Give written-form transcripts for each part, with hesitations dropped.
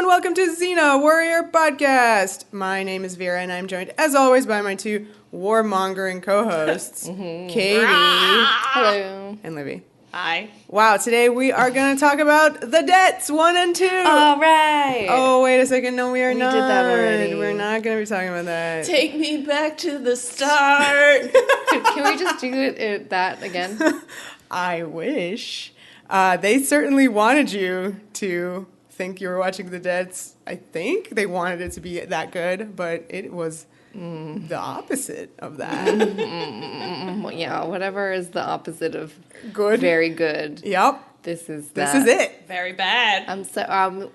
welcome to Xena Warrior Podcast. My name is Vera, and I'm joined, as always, by my two warmongering co-hosts, Katie. Hello. And Livy. Hi. Wow, today we are going to talk about the debts 1 and 2. All right. Oh, wait a second. No, we are not. We did that already. We're not going to be talking about that. Take me back to the start. Can we just do that again? I wish. They certainly wanted you to think you were watching the debts. I think they wanted it to be that good, but it was the opposite of that. Yeah, whatever is the opposite of Good. very good. Yep. This is This that. is it. Very bad.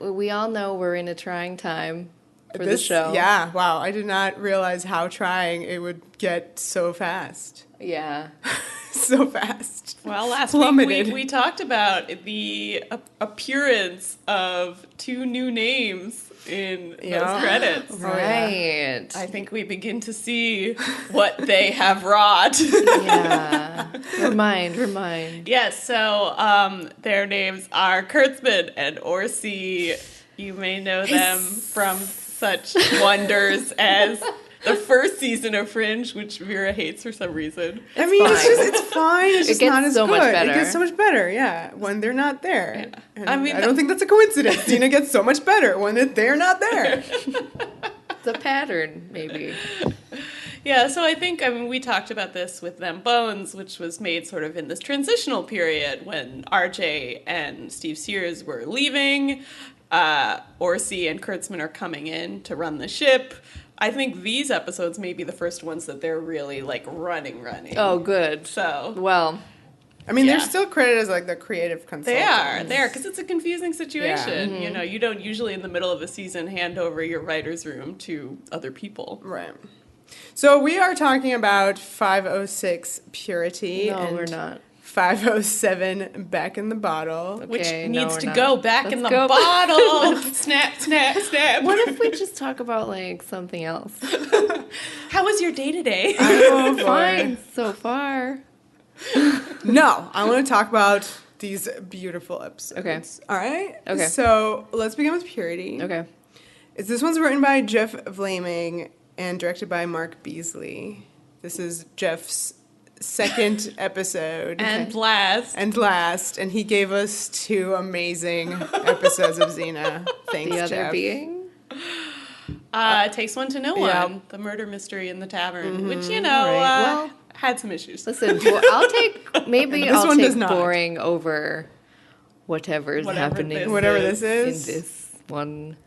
We all know we're in a trying time for the This- show. Yeah, wow. I did not realize how trying it would get so fast. Yeah. So fast. Well, last Plummeted. week we talked about the appearance of 2 new names in those credits. Right. I think we begin to see what they have wrought. Yeah. Remind. Yes, so their names are Kurtzman and Orsi. You may know them from such wonders as the first season of Fringe, which Vera hates for some reason. I mean, fine. it's fine. It's just gets not as so good. much better. It gets so much better, yeah, when they're not there. Yeah. And I mean, I don't think that's a coincidence. Xena gets so much better when they're not there. It's a pattern, maybe. Yeah, so I mean, we talked about this with Them Bones, which was made sort of in this transitional period when RJ and Steve Sears were leaving. Orsi and Kurtzman are coming in to run the ship. I think these episodes may be the first ones that they're really, like, running. Oh, good. So, Well, I mean, Yeah. they're still credited as, like, the creative consultants. they are, because it's a confusing situation. Yeah. You know, you don't usually in the middle of a season hand over your writer's room to other people. Right. So we are talking about 506 Purity no, and we're not. 507 Back in the Bottle. Okay, Which no, needs we're to not. go back in the Let's go- bottle. Snap, snap, snap. What if we just talk about, like, something else? How was your day today? Oh, boy. Fine so far. No, I want to talk about these beautiful episodes. Okay. All right? Okay. So let's begin with Purity. Okay. This one's written by Jeff Vlaming and directed by Mark Beasley. This is Jeff's second episode. And last. And he gave us 2 amazing episodes of Xena. Thanks, The other Jeff. being? It Takes One to Know Yeah. One, the murder mystery in the tavern, which, you know, Right. Well, had some issues. Listen, I'll take This one does not. boring over whatever's Whatever happening. this Whatever is. this is. In this one.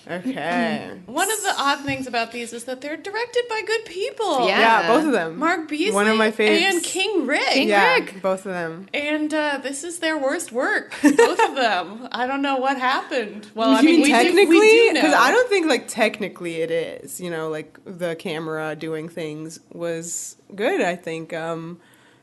Okay. One of the odd things about these is that they're directed by good people. Yeah. Yeah, both of them. Mark Beasley One of my faves. and King Rick. Yeah, Rick. both of them. And this is their worst work, both of them. I don't know what happened. Well, I You mean, mean we technically? do know. Because I don't think, like, technically it is. You know, like, the camera doing things was good, I think.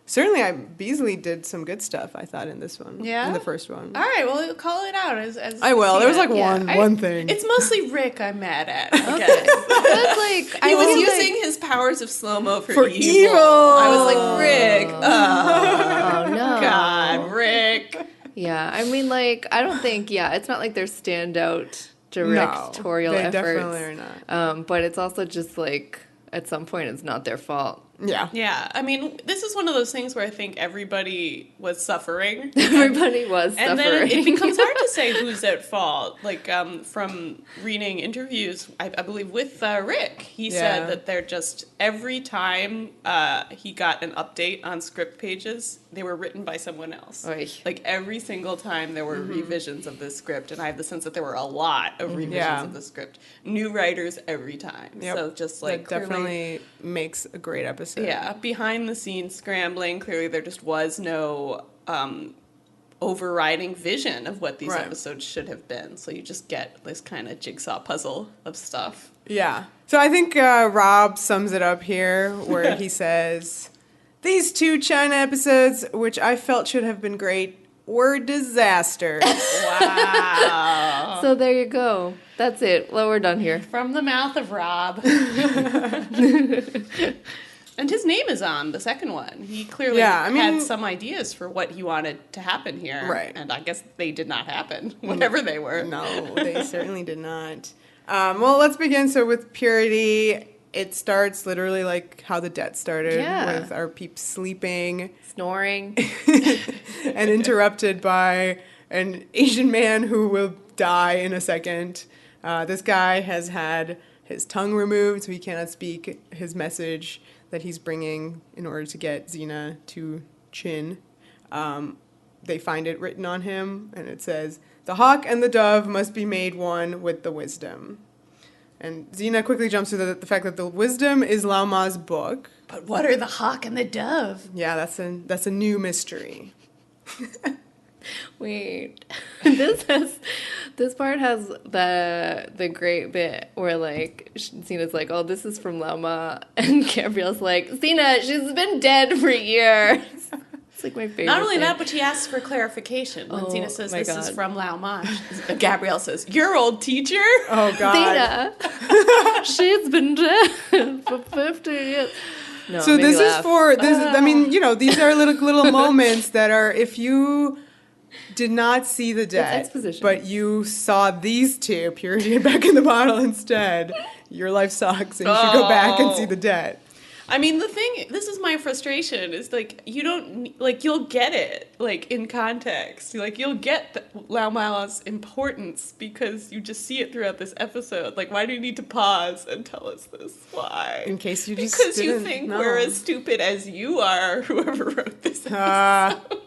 Certainly, Beasley did some good stuff, I thought, in this one. Yeah? In the first one. All right, well, call it out as I will. There was, like, Yeah, one thing. It's mostly Rick I'm mad at. Okay. Okay. That's like, He was feel using his powers of slow-mo for For evil. evil. I was like, Rick. oh no. God, Rick. Yeah, I mean, like, I don't think, it's not like they're standout directorial no, they efforts. definitely are not. But it's also just like, at some point, it's not their fault. Yeah. Yeah, I mean, this is one of those things where I think everybody was suffering. Everybody was And suffering. then it becomes hard to say who's at fault. Like, from reading interviews, I believe, with Rick, he said that they're just, every time he got an update on script pages, they were written by someone else. Oy. Like, every single time there were revisions of this script, and I have the sense that there were a lot of revisions Yeah. of the script. New writers every time. Yep. So just, like, that clearly- definitely makes a great episode. yeah, behind the scenes scrambling. Clearly, there just was no overriding vision of what these Right. episodes should have been. So you just get this kind of jigsaw puzzle of stuff. Yeah. So I think Rob sums it up here where he says, "These 2 China episodes, which I felt should have been great, were disasters." Wow. So there you go. That's it. Well, we're done here. From the mouth of Rob. And his name is on the second one. He clearly had some ideas for what he wanted to happen here. Right. And I guess they did not happen, whatever they were. No, they certainly did not. Well, let's begin. So with Purity, it starts literally like how the debt started, with our peeps sleeping. Snoring. And interrupted by an Asian man who will die in a second. This guy has had his tongue removed, so he cannot speak his message that he's bringing in order to get Xena to Chin. They find it written on him, and it says, "The hawk and the dove must be made one with the wisdom." And Xena quickly jumps to the fact that the wisdom is Lao Ma's book. But what are the hawk and the dove? Yeah, that's a new mystery. Wait, this part has the great bit where like Xena's like, "Oh, this is from Lao Ma," and Gabrielle's like, "Xena, she's been dead for years." It's like my favorite. Not only thing. that, but she asks for clarification when Xena says this is God. from Lao Ma. Gabrielle says, "Your old teacher." Oh God. Xena, she's been dead for 50 years. No, So this is for this. I mean, these are little moments that are, if you did not see the debt, exposition. but you saw these two, Purity and Back in the Bottle instead, your life sucks, and you should go back and see the debt. I mean, this is my frustration, is like, you don't, like, you'll get it, like, in context. Like, you'll get Lao Ma's importance because you just see it throughout this episode. Like, why do you need to pause and tell us this? Why? In case you just Because you didn't think know. we're as stupid as you are, whoever wrote this episode.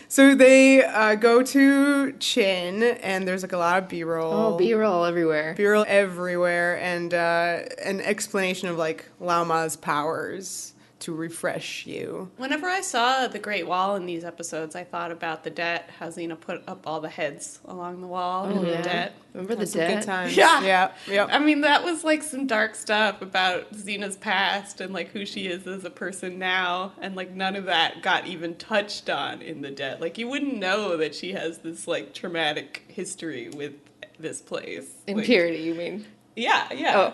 So they go to Chin, and there's like a lot of B-roll. Oh, B-roll everywhere. B-roll everywhere, and an explanation of like Lao Ma's powers to refresh you. Whenever I saw the Great Wall in these episodes, I thought about the debt, how Xena put up all the heads along the wall in the debt. Remember the Some debt? good times. Yeah. Yep. I mean, that was like some dark stuff about Xena's past and like who she is as a person now. And like none of that got even touched on in the debt. Like you wouldn't know that she has this like traumatic history with this place. In Like, Purity, you mean? Yeah. Oh.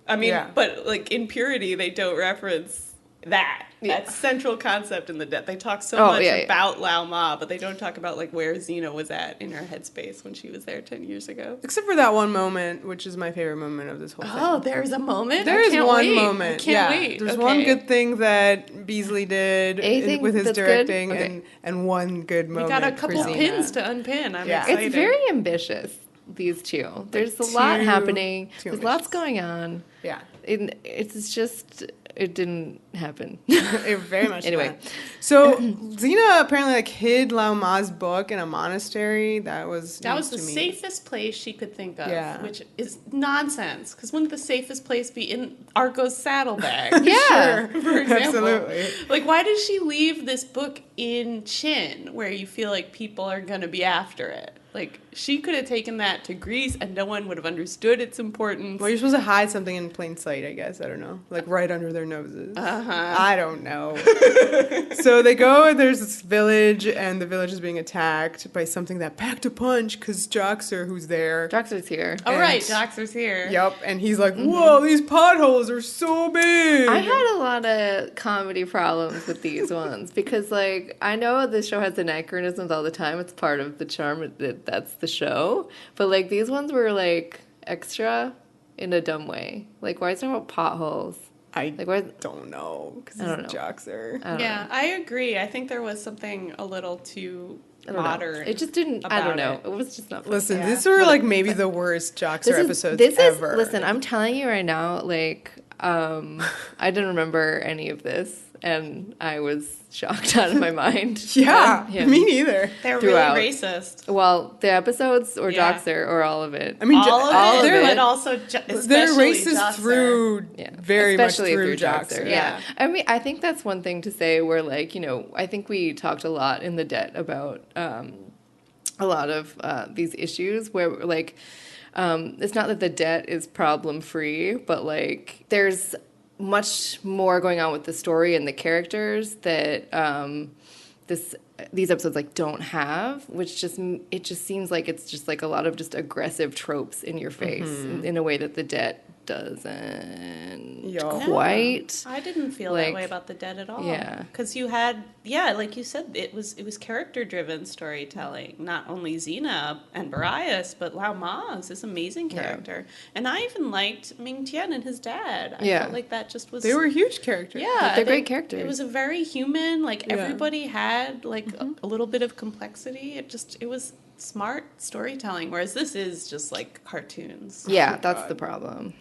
I mean, Yeah. but like in Purity, they don't reference that. Yeah. That central concept in the debt. They talk so Oh, much yeah. about Lao Ma, but they don't talk about like where Xena was at in her headspace when she was there 10 years ago. Except for that one moment, which is my favorite moment of this whole thing. Oh, there's a moment? There I is can't one wait. moment. I can't wait. There's Okay. one good thing that Beasley did Anything with his that's good? directing, Okay. and one good We moment. got a for couple Xena. pins to unpin. I'm Yeah. excited. It's very ambitious, these two. There's a lot too- happening. too There's lots ambitious. going on. Yeah, It's just, it didn't happen. it very much. Anyway. did. So Xena apparently like hid Lao Ma's book in a monastery. That was That news was the to me. safest place she could think of, Yeah. which is nonsense. Because wouldn't the safest place be in Argo's saddlebag? Yeah. For example. Absolutely. Like, why did she leave this book in Chin, where you feel like people are going to be after it? Like, she could have taken that to Greece, and no one would have understood its importance. Well, you're supposed to hide something in plain sight, I guess. I don't know. Like right under their noses. Uh-huh. I don't know. So they go, and there's this village, and the village is being attacked by something that packed a punch, because Joxer, who's there. Joxer's here. Oh, And- right, Joxer's here. Yep, and he's like, whoa, these potholes are so big. I had a lot of comedy problems with these ones because, like, I know this show has anachronisms all the time. It's part of the charm that that's the show. But, like, these ones were, like, extra in a dumb way. Like, why is there about potholes? I Like, why? don't know, because I he's don't know. Joxer. I don't Yeah, know. I agree. I think there was something a little too I don't modern. know. It just didn't. I don't about know. it. It was just not. Fun. Listen, Yeah. these were like maybe the worst Joxer episodes ever. Listen, I'm telling you right now, like, I didn't remember any of this, and I was shocked out of my mind. Yeah, at him. me neither. They're throughout. really racist. Well, the episodes or Yeah. Joxer or all of it. I mean, All of all it, of they're it. but also they're especially racist Joxer. through very especially much through Joxer. Yeah. I mean, I think that's one thing to say where, like, you know, I think we talked a lot in the debt about a lot of these issues where, like, it's not that the debt is problem free, but, like, there's much more going on with the story and the characters that these episodes like don't have, which just seems like it's just like a lot of just aggressive tropes in your face in a way that the debt doesn't Yeah. quite. I didn't feel that way about the dead at all. Yeah. Because you had, like you said, it was character-driven storytelling. Not only Xena and Barias, but Lao Ma is this amazing character. And I even liked Ming Tian and his dad. I felt like that just was... They were huge characters. Yeah. They're great characters. It was a very human, everybody had, a little bit of complexity. It was smart storytelling, whereas this is just cartoons. Yeah, that's the problem.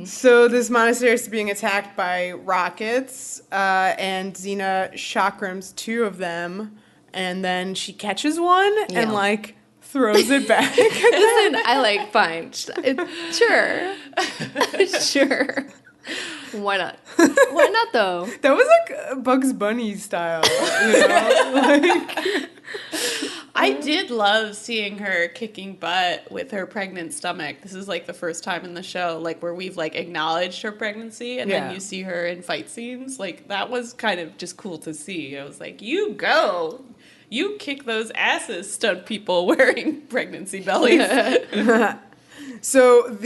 So this monastery is being attacked by rockets, and Xena chakrams 2 of them, and then she catches one and throws it back. Listen, fine, sure, sure. Why not? Why not though? That was Bugs Bunny style, I did love seeing her kicking butt with her pregnant stomach. This is the first time in the show where we've acknowledged her pregnancy, and then you see her in fight scenes. That was kind of just cool to see. I was like, you go. You kick those asses, stunt people wearing pregnancy bellies. So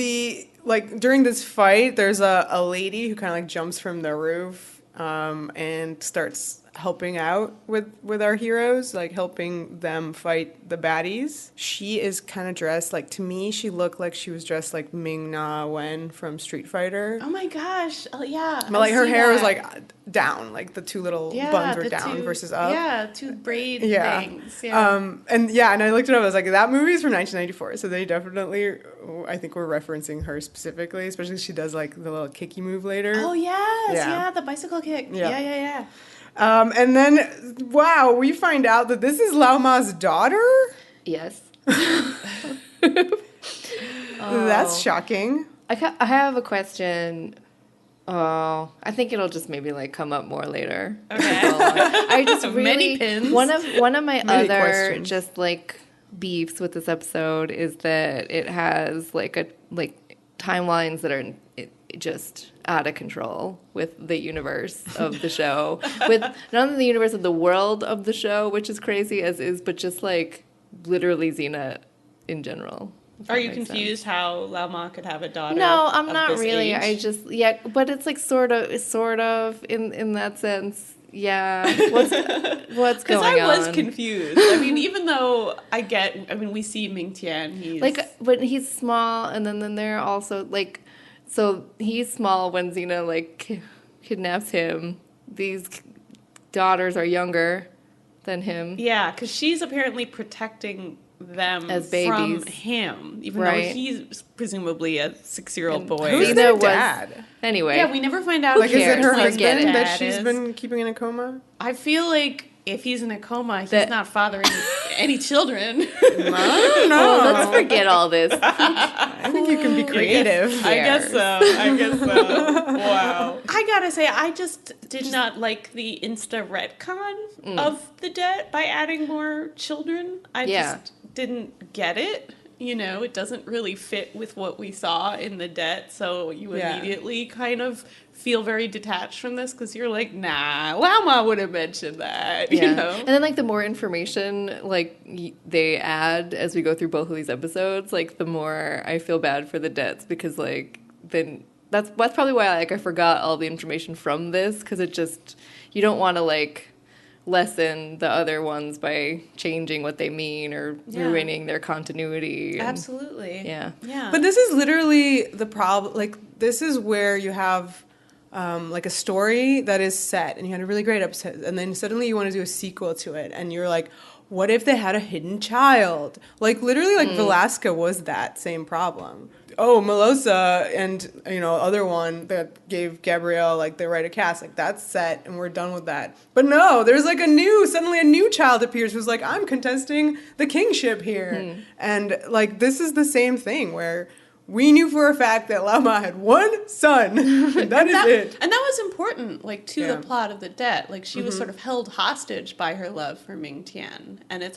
during this fight, there's a lady who kind of jumps from the roof and starts helping out with our heroes, helping them fight the baddies. She is kind of dressed to me, she looked like she was dressed like Ming Na Wen from Street Fighter. Oh my gosh. Oh yeah. But her hair was down, the 2 little buns were down versus up. Yeah, 2 braid things. Yeah. And I looked it up, I was like, that movie is from 1994, so they definitely, I think we're referencing her specifically, especially she does the little kicky move later. Oh yes, yeah, the bicycle kick. Yeah. And then, wow, we find out that this is Lao Ma's daughter? Yes. That's shocking. I have a question. Oh, I think it'll just maybe come up more later. Okay. I just really Many pins. One of my Many other questions. just beefs with this episode is that it has timelines that are just out of control with the universe of the show, with not only the universe of the world of the show, which is crazy as is, but just literally Xena in general. Are you confused how Lao Ma could have a daughter? No, I'm of not this really. age? I just but it's sort of in that sense. Yeah, what's going on? Because I was confused. I mean, even though we see Ming Tian, he's but he's small, and then they're also so he's small when Xena kidnaps him. These daughters are younger than him. Yeah, because she's apparently protecting them As babies. from him, even Right. though he's presumably a 6-year-old boy. Who's Xena their was- dad? Anyway. Yeah, we never find out. Is it her cares? Forget husband it. that Dad she's is. been keeping in a coma? I feel like if he's in a coma, he's not fathering any children. I don't know. Oh, let's forget all this. I think you can be creative. I guess so. Wow. I gotta say, I just did not like the insta retcon of the debt by adding more children. I just didn't get it. It doesn't really fit with what we saw in the debt, so you immediately kind of feel very detached from this because you're like, nah, Lao Ma would have mentioned that, And then the more information they add as we go through both of these episodes, the more I feel bad for the debts because then that's probably why I forgot all the information from this because it just you don't want to lessen the other ones by changing what they mean or ruining their continuity. Absolutely. Yeah. But this is literally the problem. This is where you have a story that is set and you had a really great episode and then suddenly you want to do a sequel to it and you're like, what if they had a hidden child? Literally Velasca was that same problem. Oh, Melosa and, other one that gave Gabrielle, the rite of cast, that's set and we're done with that. But no, there's suddenly a new child appears who's I'm contesting the kingship here. And, this is the same thing where we knew for a fact that Lao Ma had one son. And that is it. And that was important, to the plot of the debt. She was sort of held hostage by her love for Ming Tian. And it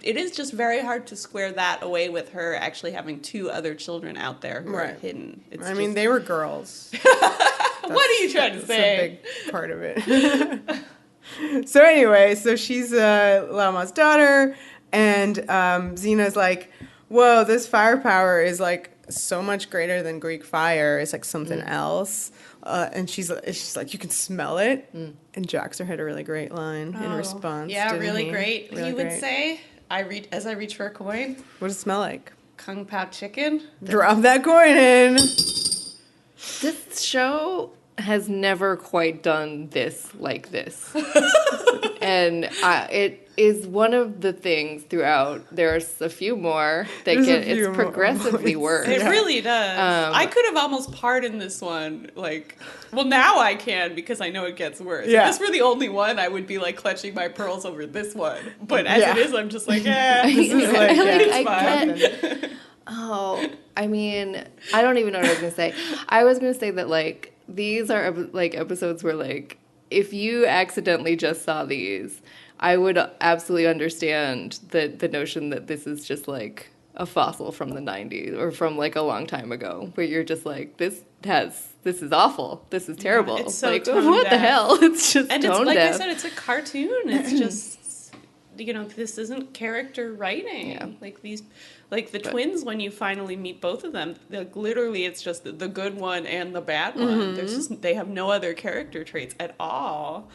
is just very hard to square that away with her actually having 2 other children out there who are hidden. They were girls. What are you trying to say? That's a big part of it. So anyway, she's Lao Ma's daughter, and Xena's whoa, this firepower is so much greater than Greek fire. It's like something else. And she's like, you can smell it. And Joxer had a really great line in response. Yeah, didn't really he? great. Really He would great. say, as I reach for a coin, What does it smell like? Kung Pao chicken. Drop that coin in. This show has never quite done this like this. And it is one of the things throughout. There's a few more that it's progressively worse. It really does. I could have almost pardoned this one. Like, well, now I can because I know it gets worse. Yeah. If this were the only one, I would be like clutching my pearls over this one. But as it is, I'm just like, This is like, it's I get. Oh, I mean, I don't even know what I was gonna say. I was gonna say that like these are like episodes where like if you accidentally just saw these, I would absolutely understand the notion that this is just like a fossil from the 90s or from like a long time ago, where you're just like this is awful, this is terrible. It's so like tone what the deaf. hell? It's just And tone it's like deaf. I said, it's a cartoon. It's just, this isn't character writing. Yeah. Like these, like the twins, when you finally meet both of them, like literally it's just the good one and the bad one. There's just, they have no other character traits at all.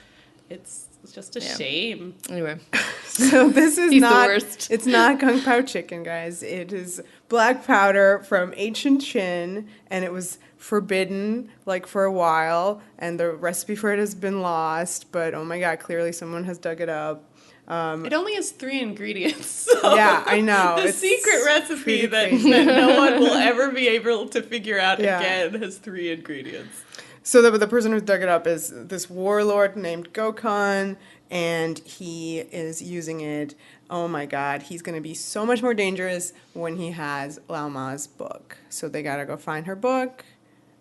It's just a shame. Anyway, So this is He's the not. worst. It's not Kung Pao chicken, guys. It is black powder from ancient Qin, and it was forbidden like for a while, and the recipe for it has been lost. But oh my god, clearly someone has dug it up. It only has 3 ingredients. So Yeah, I know. The It's secret recipe pretty that crazy. no one will ever be able to figure out Yeah. again has 3 ingredients. So the person who dug it up is this warlord named Gokhan, and he is using it. Oh my god, he's going to be so much more dangerous when he has Lao Ma's book. So they got to go find her book,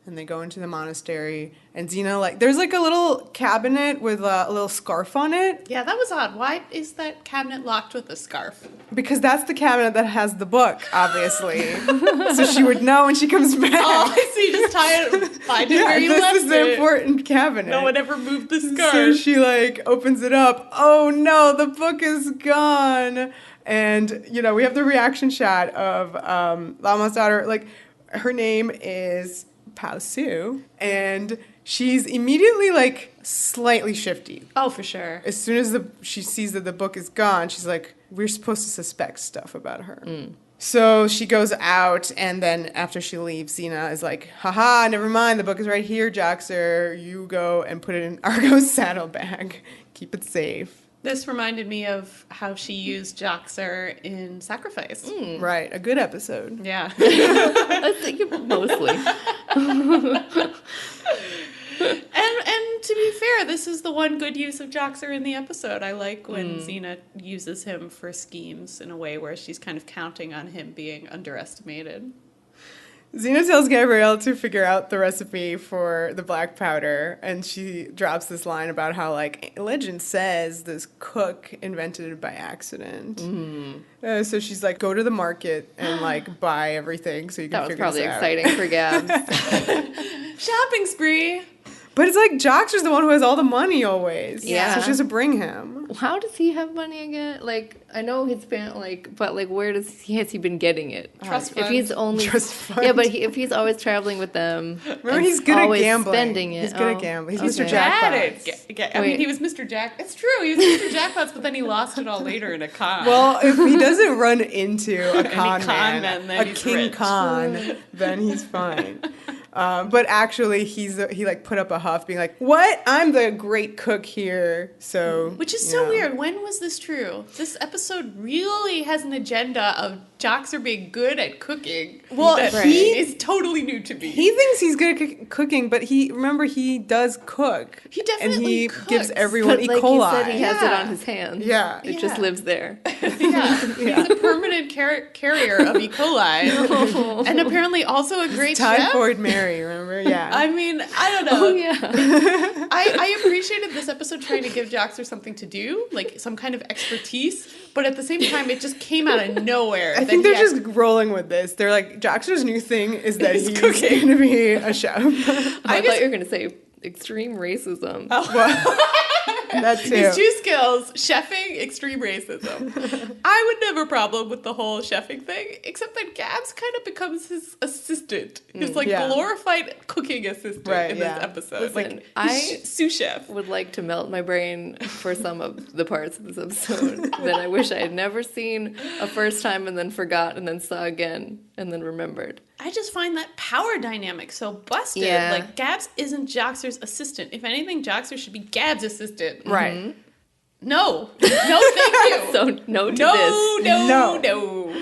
and they go into the monastery, and Xena, like, there's like a little cabinet with a little scarf on it, Yeah, that was odd. Why is that cabinet locked with a scarf? because that's the cabinet that has the book, obviously. So she would know when she comes back. Oh, I see. Just find it where you this left is the it. important cabinet. No one ever moved the scarf. So she like opens it up. Oh no, the book is gone. And we have the reaction shot of Lao Ma's daughter. Like, her name is Pao Su, and she's immediately like slightly shifty. Oh, for sure. As soon as she sees that the book is gone, she's like, we're supposed to suspect stuff about her. So she goes out, and then after she leaves, Xena is like, haha, never mind, the book is right here, Joxer. You go and put it in Argo's saddlebag. Keep it safe. This reminded me of how she used Joxer in Sacrifice. Right, a good episode. Yeah. I think mostly. And to be fair, this is the one good use of Joxer in the episode. I like when Xena uses him for schemes in a way where she's kind of counting on him being underestimated. Xena tells Gabrielle to figure out the recipe for the black powder, and she drops this line about how, like, legend says this cook invented it by accident. So she's like, go to the market and, like, buy everything so you can That was figure probably this out. exciting for Gabs. Shopping spree! But it's like Joxer's the one who has all the money always. Yeah. So she has to bring him. How does he have money again? Like, I know he's been but like, where has he been getting it? Trust If he's fund. only Trust fund. yeah, but if he's always traveling with them, Remember, and he's good at always gambling. spending it. He's good at gambling. He's Mr. okay. Jackpots. I mean, Wait. he was Mr. Jack. It's true, he was Mr. Jackpots, but then he lost it all later in a con. Well, if he doesn't run into a con con man, man, then a he's king rich. con, then he's fine. But actually, he like put up a huff, being like, "What? I'm the great cook here." So, Which is so weird. When was this true? This episode really has an agenda of Joxer being good at cooking. Well, that he- is totally new to me. He thinks he's good at cooking, but he does cook. He definitely and he cooks. gives everyone But E. like coli. you said, he has it Yeah. on his hands. Yeah. It just Yeah. lives there. Yeah, he's a permanent carrier of E. coli, and apparently also a great chef. Typhoid Mary, remember? Yeah. I mean, I don't know. Oh yeah. I appreciated this episode trying to give Joxer something to do, like some kind of expertise, but at the same time, it just came out of nowhere. I think they're just rolling with this. They're like, Joxer's new thing is that he's cooking. going to be a chef. I thought you were gonna say extreme racism. That too. His two skills, chefing, extreme racism. I would have a problem with the whole chefing thing, except that Gabs kind of becomes his assistant. His like glorified cooking assistant in this episode. Listen, like I sous chef. would like to melt my brain for some of the parts of this episode that I wish I had never seen a first time and then forgot and then saw again and then remembered. I just find that power dynamic so busted. Yeah. Like, Gabs isn't Joxer's assistant. If anything, Joxer should be Gabs' assistant. Right. No. No, thank you. So no to this. No.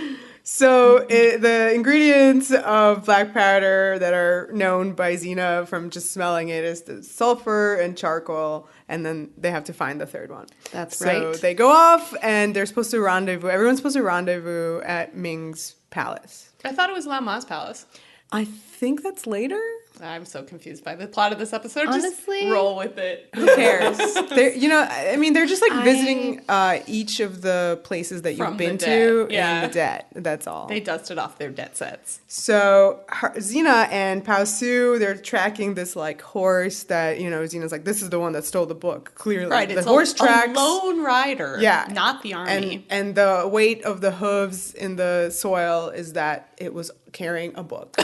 So the ingredients of black powder that are known by Xena from just smelling it is the sulfur and charcoal, and then they have to find the third one. That's so right. So they go off, and they're supposed to rendezvous. Everyone's supposed to rendezvous at Ming's palace. I thought it was Lao Ma's palace. I think that's later. I'm so confused by the plot of this episode. Honestly, just roll with it. Who cares? They're just like visiting each of the places that you've been to in the debt. That's all. They dusted off their debt sets. So Xena and Su, they're tracking this like horse that, Xena's like, this is the one that stole the book. Clearly, right? The It's horse a tracks. lone rider. Yeah, not the army. And the weight of the hooves in the soil is that it was carrying a book.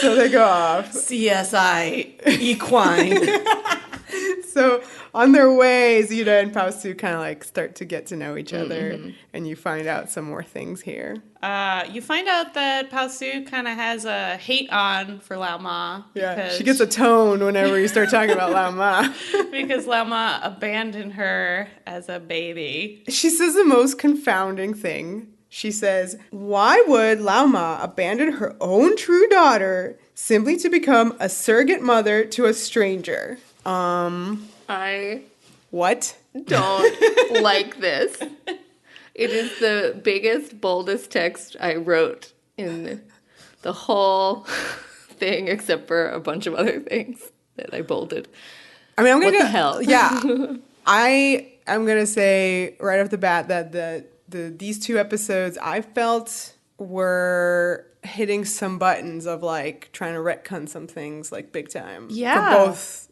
So they go off. CSI equine. So on their way, Xena and Su kind of like start to get to know each other, and you find out some more things here. You find out that Su kind of has a hate on for Lao Ma. Yeah, she gets a tone whenever you start talking about Lao Ma. Because Lao Ma abandoned her as a baby. She says the most confounding thing. She says, why would Lao Ma abandon her own true daughter simply to become a surrogate mother to a stranger? I What? don't like this. It is the biggest, boldest text I wrote in the whole thing, except for a bunch of other things that I bolded. I mean, What the hell? Yeah. I'm going to say right off the bat that these two episodes I felt were hitting some buttons of like trying to retcon some things like big time. Yeah. For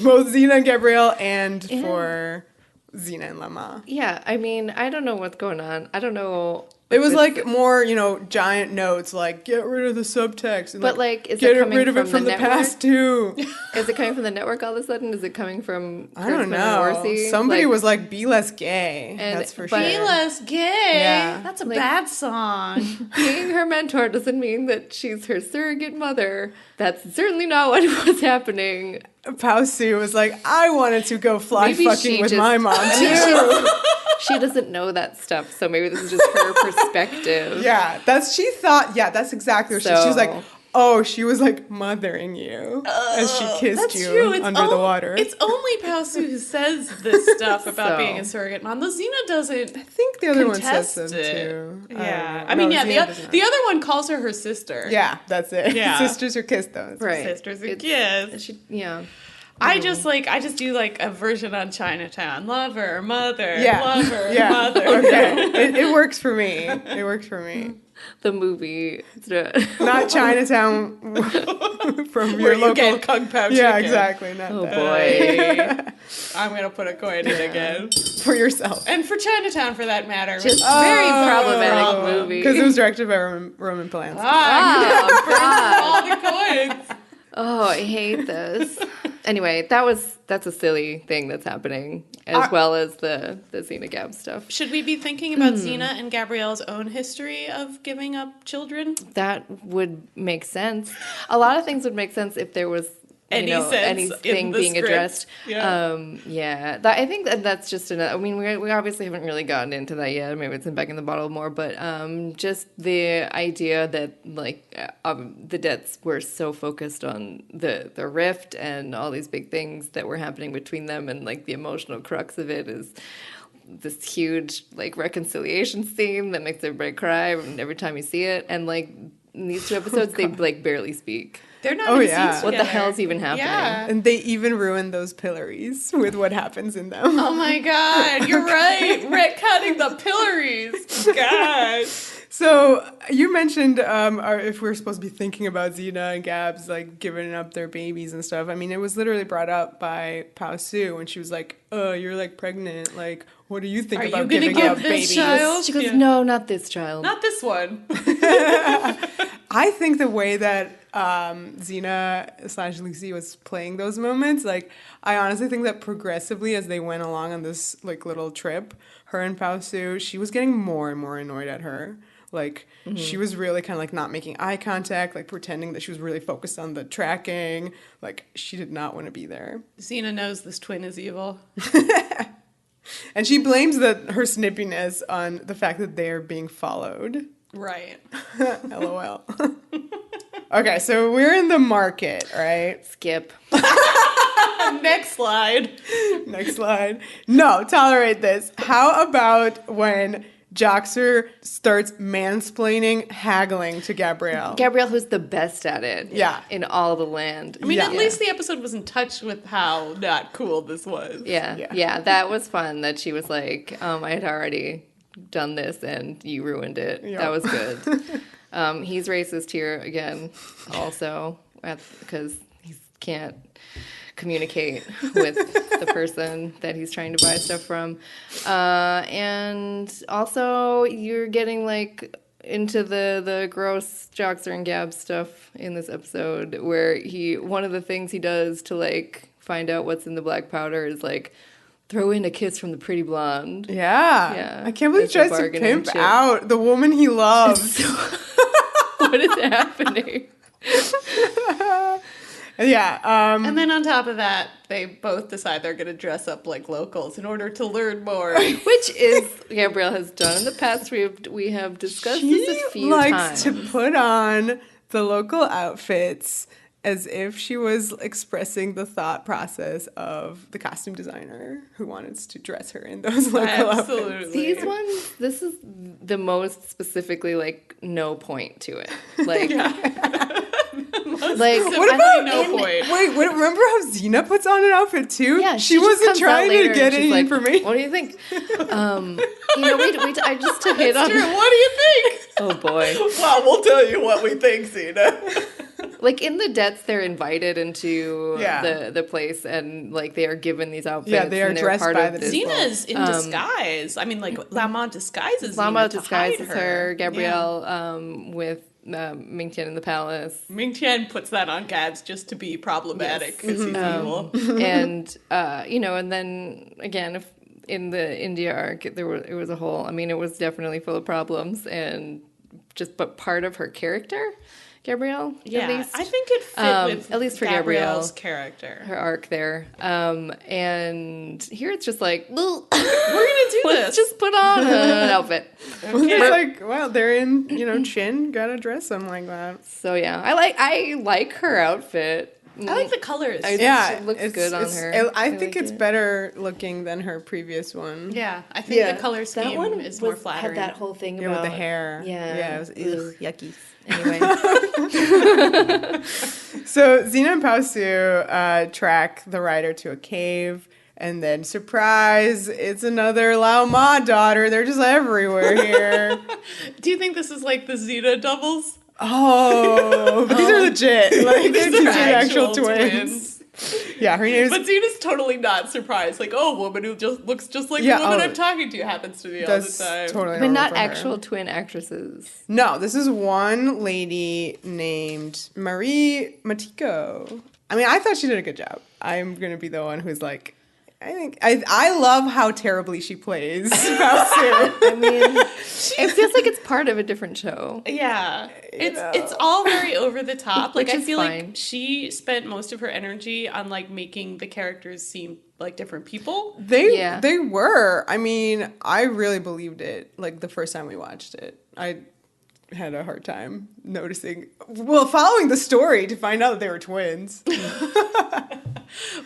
both Xena and Gabrielle and for Xena and Lao Ma. Yeah, I mean, I don't know what's going on. I don't know. It was like more, giant notes like get rid of the subtext and But like, is get it coming rid of it from the network? past too. Is it coming from the network all of a sudden? Is it coming from I don't Kurtzman know. and Orsi? Somebody was like, be less gay. And- That's for but- sure. Be less gay. Yeah. That's a Like- bad song. being her mentor doesn't mean that she's her surrogate mother. That's certainly not what was happening. Su was like, I wanted to go fly Maybe fucking she with just- my mom too. She doesn't know that stuff, so maybe this is just her perspective. Yeah, that's exactly what she was like, oh, she was like mothering you as she kissed That's you true. It's under the water. It's only Su who says this stuff about So. being a surrogate mom. The Xena doesn't. I think the other one says contest them it. too. Yeah, I don't know. No, Xena does the not. other one calls her her sister. Yeah, that's it. Yeah. Sisters are kissed though. Right. Sisters and It's- kids. Yeah. I just do like a version on Chinatown. Lover, mother, Yeah. lover, Yeah. mother. Okay. It works for me. It works for me. The movie. Not Chinatown from your Where you local. get Kung Pao chicken. Yeah, exactly. Not Oh that. boy. I'm gonna put a coin in again. For yourself. And for Chinatown, for that matter. Just very problematic Problem. movie. Because it was directed by Roman Polanski. Oh, God. all the coins. Oh, I hate this. Anyway, that's a silly thing that's happening, as well as the Xena Gab stuff. Should we be thinking about Xena and Gabrielle's own history of giving up children? That would make sense. A lot of things would make sense if there was Any sense in anything the being script. addressed. Yeah. I think that's just another. I mean, we obviously haven't really gotten into that yet. Maybe it's back in the bottle more, but just the idea that the debts were so focused on the rift and all these big things that were happening between them, and like the emotional crux of it is this huge like reconciliation scene that makes everybody cry every time you see it, and like in these two episodes they like barely speak. They're not Oh, in yeah. scenes What the together. hell's even happening? Yeah. And they even ruined those pillories with what happens in them. Oh my god, you're right. Retconning the pillories. God. So you mentioned if we're supposed to be thinking about Xena and Gabs like giving up their babies and stuff. I mean, it was literally brought up by Pao Su when she was like, you're like pregnant. Like, what do you think Are about you gonna giving give up this babies? child? She goes, Yeah. no, not this child. Not this one. I think the way that Xena / Lucy was playing those moments, like, I honestly think that progressively as they went along on this like little trip, her and Pao Su, she was getting more and more annoyed at her. Like, she was really kind of like not making eye contact, like pretending that she was really focused on the tracking. Like, she did not want to be there. Xena knows this twin is evil. And she blames her snippiness on the fact that they're being followed. Right. LOL. Okay, so we're in the market, right? Skip. Next slide. Next slide. No, tolerate this. How about when Joxer starts mansplaining, haggling to Gabrielle? Gabrielle, who's the best at it. Yeah. In all the land. I mean, Yeah. at least the episode was in touch with how not cool this was. Yeah, that was fun that she was like, I had already done this and you ruined it. Yep. That was good. He's racist here again, also, because he can't communicate with the person that he's trying to buy stuff from. And also, you're getting like into the gross Joxer and Gab stuff in this episode where one of the things he does to like find out what's in the black powder is like throw in a kiss from the pretty blonde. Yeah. I can't believe he That's a tries to bargaining pimp chip. out the woman he loves. What is happening? Yeah. And then on top of that, they both decide they're going to dress up like locals in order to learn more. Which is Gabrielle has done in the past. We have discussed this a She few likes times. to put on the local outfits as if she was expressing the thought process of the costume designer who wanted to dress her in those local outfits. Absolutely. These ones, this is the most specifically like no point to it. Like, like What about no point? Wait, remember how Xena puts on an outfit too? Yeah, she just wasn't comes out trying later to get and she's any like, information. What do you think? I just to hit It's on. true. What do you think? Oh boy! Well, we'll tell you what we think, Xena. Like in the debts, they're invited into Yeah. the place, and like they are given these outfits. Yeah, they are and they're dressed part by of the this. people. Xena's in disguise. I mean, like, Lao Ma disguises Lao Ma Xena to disguises hide her. Gabrielle with Ming Tian in the palace. Ming Tian puts that on Gabs just to be problematic because he's evil. And and then again, if in the India arc, it was a whole. I mean, it was definitely full of problems, and but part of her character, Gabrielle. Yeah, at least. I think it fit with at least for Gabrielle's Gabrielle. character. Her arc there, and here it's just like We're gonna do let's this. just put on an outfit. It's like, well, they're in, Chin, gotta dress them like that. So yeah, I like her outfit. I like the colors. Yeah, It looks good on her. I I think like it's it. better looking than her previous one. Yeah, I think Yeah. the color scheme is more flattering. had that whole thing Yeah, about with the hair. Yeah, it was yucky. Anyway, So Xena and Pao Su track the rider to a cave, and then surprise, it's another Lao Ma daughter. They're just everywhere here. Do you think this is like the Xena doubles? Oh, but these are legit. Like these are actual actual twins. Yeah, her name is. But Xena's totally not surprised. Like, oh, a woman who just looks just like Yeah, the woman oh, I'm talking to happens to me all That's the time. totally but normal not for her. actual twin actresses. No, this is one lady named Marie Matiko. I mean, I thought she did a good job. I'm gonna be the one who's like, I love how terribly she plays Pao Su. I mean, it feels like it's part of a different show. Yeah, it's all very over the top. Like Which I is feel fine. like she spent most of her energy on like making the characters seem like different people. They were. I mean, I really believed it. Like the first time we watched it, I had a hard time noticing. Well, following the story to find out that they were twins.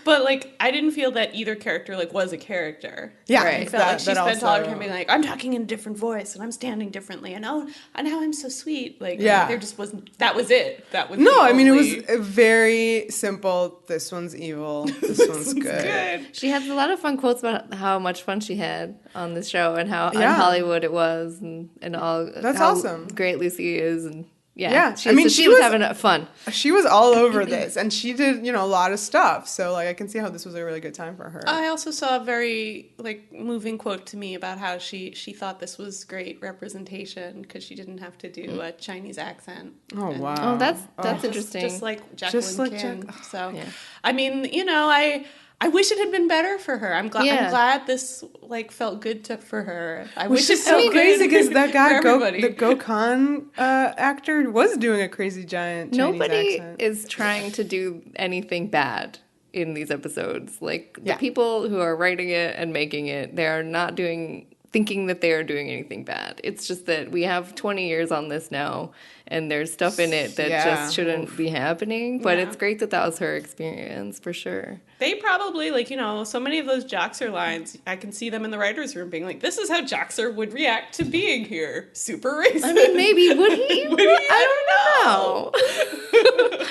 But, like, I didn't feel that either character, like, was a character. Yeah, Right. I felt like she spent also, all her time being like, I'm talking in a different voice, and I'm standing differently, and now I'm so sweet. Like, Yeah. there just wasn't, that was it. That was No, the I mean, it was only- a very simple, this one's evil, this one's good. She has a lot of fun quotes about how much fun she had on this show and how Yeah. on Hollywood it was and all. That's how awesome. great Lucy is and Yeah. She, I mean, she she was was- having fun. She was all over this, and she did, a lot of stuff. So, like, I can see how this was a really good time for her. I also saw a very, like, moving quote to me about how she thought this was great representation because she didn't have to do a Chinese accent. Oh, And- wow. Oh, that's Oh. interesting. Just like Jacqueline Just like King. So, Yeah. I mean, I wish it had been better for her. I'm Yeah. glad this like felt good for her. I Which wish it is so felt crazy good because that guy, for everybody. the Gokhan actor, was doing a crazy giant Chinese Nobody accent. is trying to do anything bad in these episodes. Like the Yeah. people who are writing it and making it, they are not thinking that they are doing anything bad. It's just that we have 20 years on this now, and there's stuff in it that Yeah. just shouldn't be happening. But Yeah. it's great that was her experience for sure. They probably, like, so many of those Joxer lines, I can see them in the writer's room being like, this is how Joxer would react to being here. Super racist. I mean, maybe would he? Would he? I don't know.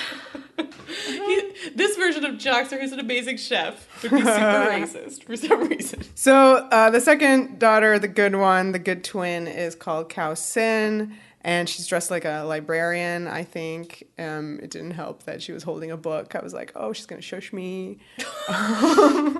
This version of Joxer, who's an amazing chef, would be super racist for some reason. So the second daughter, the good one, the good twin, is called Hsin, and she's dressed like a librarian, I think. It didn't help that she was holding a book. I was like, oh, she's going to shush me. I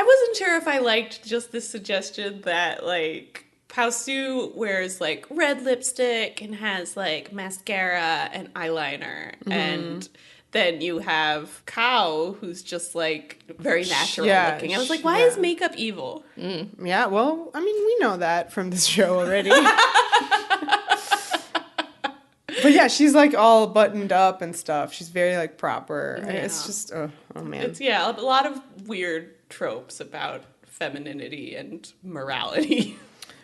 wasn't sure if I liked just this suggestion that, like, Su wears, like, red lipstick and has, like, mascara and eyeliner. And then you have Kao, who's just, like, very natural looking. I was like, why is makeup evil? Yeah, well, I mean, we know that from this show already. But yeah, she's like all buttoned up and stuff. She's very like proper. And it's just, oh man. It's, a lot of weird tropes about femininity and morality.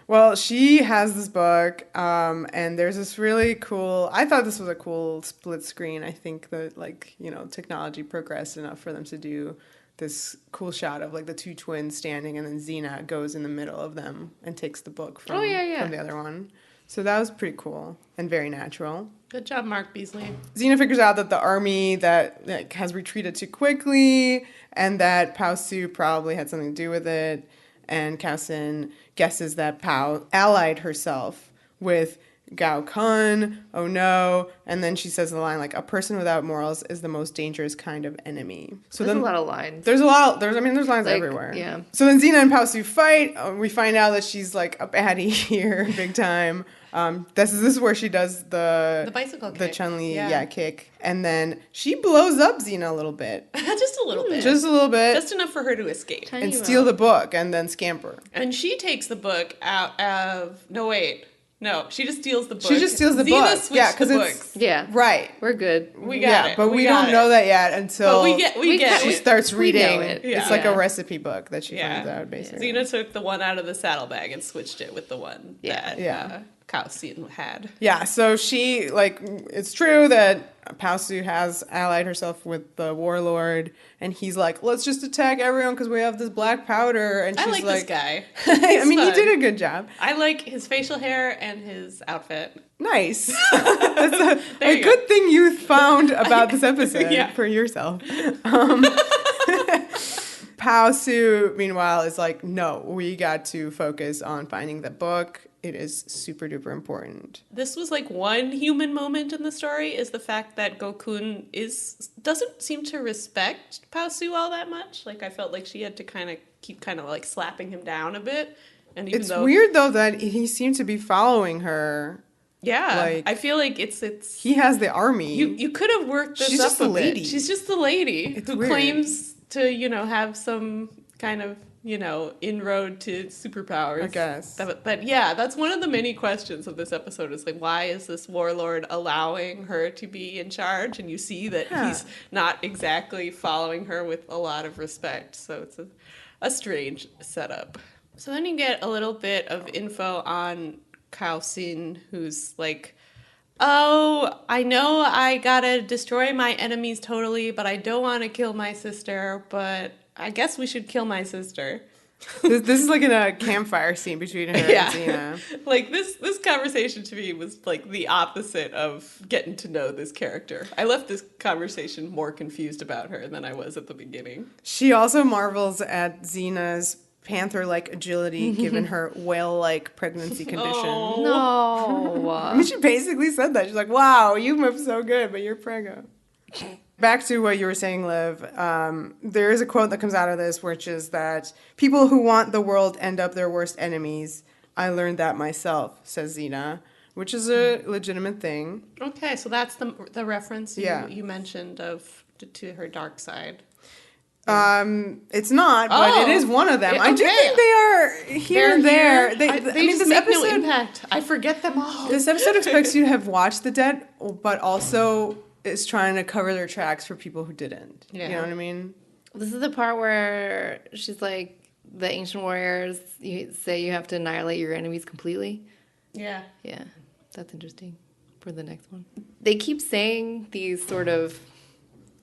Well, she has this book, and there's this really cool, I thought this was a cool split screen. I think that, like, technology progressed enough for them to do this cool shot of, like, the two twins standing, and then Xena goes in the middle of them and takes the book from the other one. So that was pretty cool and very natural. Good job, Mark Beasley. Xena figures out that the army that has retreated too quickly and that Su probably had something to do with it. And Hsin guesses that Pao allied herself with Gao Kun. Oh no. And then she says the line like, a person without morals is the most dangerous kind of enemy. So There's then a lot of lines. there's lines Like, everywhere. yeah. So then Xena and Su fight. We find out that she's like a baddie here, big time. This is where she does the bicycle the kick. Chun-Li kick, and then she blows up Xena a little bit, Just a little bit. just a little bit, Just enough for her to escape. Tiny and amount. steal the book, and then scamper. And she takes the book out of... No, she just steals the book. She just steals the Xena book. switched Yeah, the 'cause it's- books. Yeah. Right. We're good. We got it. But we got don't it. know that yet until But we get she it. starts We know reading. it. It's Yeah. like a Yeah. recipe book that she Yeah. finds out, basically. Xena took the one out of the saddlebag and switched it with the one that Hsin had. Yeah, so she, like, it's true that Su has allied herself with the warlord, and he's like, let's just attack everyone because we have this black powder. And she's I like this guy. I mean, he fun. did a good job. I like his facial hair and his outfit. Nice. That's a There you good thing you found about this episode Yeah. for yourself. Su, meanwhile, is like, no, we got to focus on finding the book. It is super duper important. This was like one human moment in the story is the fact that Gokun doesn't seem to respect Su all that much. Like I felt like she had to keep like slapping him down a bit. And even It's though weird though that he seemed to be following her. yeah, like, I feel like it's He has the army. you could have worked this She's up just a a lady. bit. She's just the lady It's who weird. claims to have some kind of inroad to superpowers. I guess. But yeah, that's one of the many questions of this episode is like, why is this warlord allowing her to be in charge? And you see that he's not exactly following her with a lot of respect. So it's a strange setup. So then you get a little bit of info on Hsin, who's like Oh, I know I gotta destroy my enemies totally, but I don't want to kill my sister, but I guess we should kill my sister. This is like in a campfire scene between her and Xena. Like this conversation to me was like the opposite of getting to know this character. I left this conversation more confused about her than I was at the beginning. She also marvels at Xena's panther-like agility given her whale-like pregnancy condition. Oh. No. I mean, she basically said that. She's like, wow, you move so good, but you're preggo. Back to what you were saying, Liv. There is a quote that comes out of this, which is that people who want the world end up their worst enemies. I learned that myself, says Xena, which is a legitimate thing. Okay, so that's the reference Yeah. you mentioned to her dark side. It's not, but it is one of them. Okay. I do think they are here and there. They I mean, just this make episode, no impact. I forget them all. This episode expects you to have watched the dead, but also is trying to cover their tracks for people who didn't. Yeah. You know what I mean? This is the part where she's like, the ancient warriors, you say you have to annihilate your enemies completely. Yeah. Yeah, that's interesting for the next one. They keep saying these sort of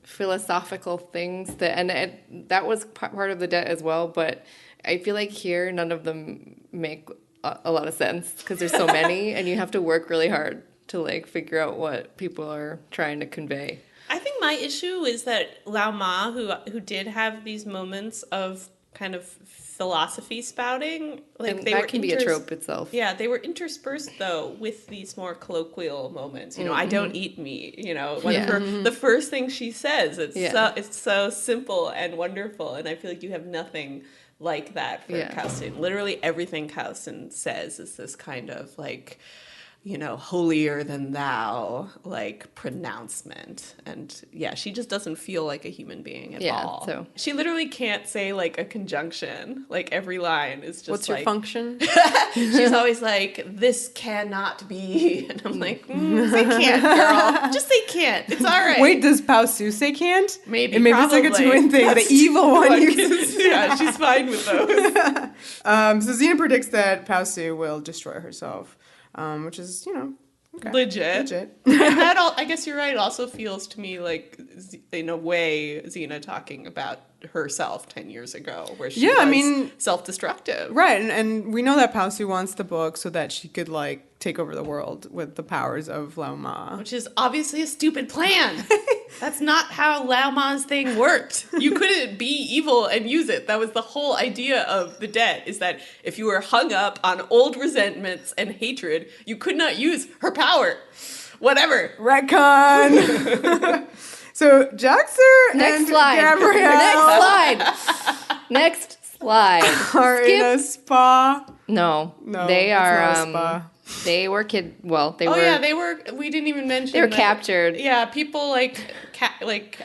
philosophical things that was part of the debt as well, but I feel like here none of them make a lot of sense because there's so many and you have to work really hard to like figure out what people are trying to convey. I think my issue is that Lao Ma, who did have these moments of kind of philosophy spouting, like And they that were can be a trope itself. Yeah, they were interspersed though with these more colloquial moments. You know, I don't eat meat. You know, one of her the first thing she says. It's so simple and wonderful, and I feel like you have nothing like that for Hsin. Literally everything Hsin says is this kind of like, you know, holier than thou, like, pronouncement. And, yeah, she just doesn't feel like a human being at all. So She literally can't say, like, a conjunction. Like, every line is just What's like... your function? She's always like, this cannot be. And I'm like, say can't, girl. Just say can't. It's all right. Wait, does Pao Su say can't? Maybe, Maybe it's like a probably. twin thing. That's the evil one uses. Yeah, she's fine with those. So Xena predicts that Pao Su will destroy herself, which is, you know, okay. Legit. And that I guess you're right. It also feels to me like, in a way, Xena talking about herself 10 years ago, where she was self-destructive. Right, and we know that Pao Su wants the book so that she could, like, take over the world with the powers of Lao Ma. Which is obviously a stupid plan. That's not how Lao Ma's thing worked. You couldn't be evil and use it. That was the whole idea of the debt, is that if you were hung up on old resentments and hatred, you could not use her power. Whatever. Retcon. So Joxer and Gabrielle Next slide. are in a spa. No, they it's are. not a spa. They were They were. We didn't even mention. They were that. captured. Yeah, people like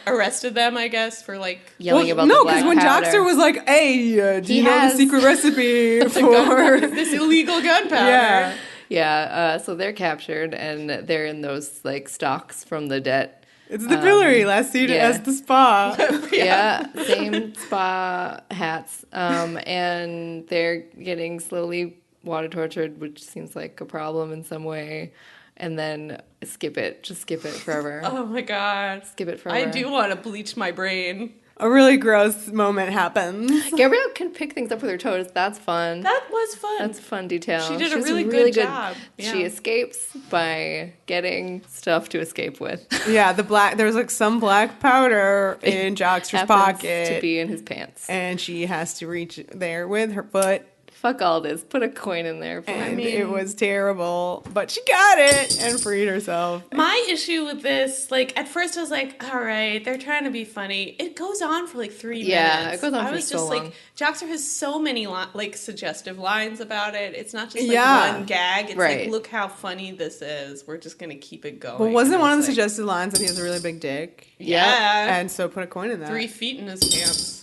arrested them, I guess, for like yelling about the no, black when powder. Joxer was like, "Hey, do you know the has- secret recipe for this illegal gunpowder?" Yeah. Yeah, so they're captured and they're in those like stocks from the debt. It's the pillory last seen as the spa. Yeah, same spa hats. And they're getting slowly water tortured, which seems like a problem in some way. And then just skip it forever. Oh my god. Skip it forever. I do want to bleach my brain. A really gross moment happens. Gabrielle can pick things up with her toes. That's fun. That was fun. That's a fun detail. She did a was really good job. Yeah. She escapes by getting stuff to escape with. Yeah, there was like some black powder in Joxer's Happens pocket. to be in his pants. And she has to reach there with her foot. Fuck all this. Put a coin in there. And it was terrible. But she got it and freed herself. My issue with this, like, at first I was like, all right, they're trying to be funny. It goes on for like 3 minutes. Yeah, it goes on I for was so just long. like, Joxer has so many like suggestive lines about it. It's not just like one gag. It's like, look how funny this is. We're just gonna keep it going. But wasn't one of the like, suggested lines that he has a really big dick? Yeah. And so put a coin in that. 3 feet in his pants.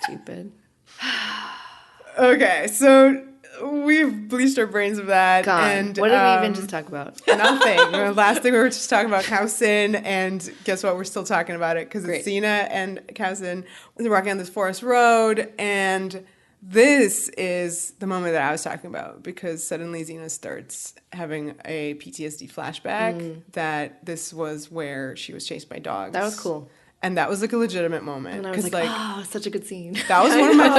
Stupid. Okay, so we've bleached our brains of that. God, And, what did we even just talk about? Nothing. The last thing we were just talking about Hsin, and guess what? We're still talking about it because it's Xena and Hsin. They're walking on this forest road, and this is the moment that I was talking about, because suddenly Xena starts having a PTSD flashback that this was where she was chased by dogs. That was cool. And that was like a legitimate moment. And I was like, oh, such a good scene. That was one of my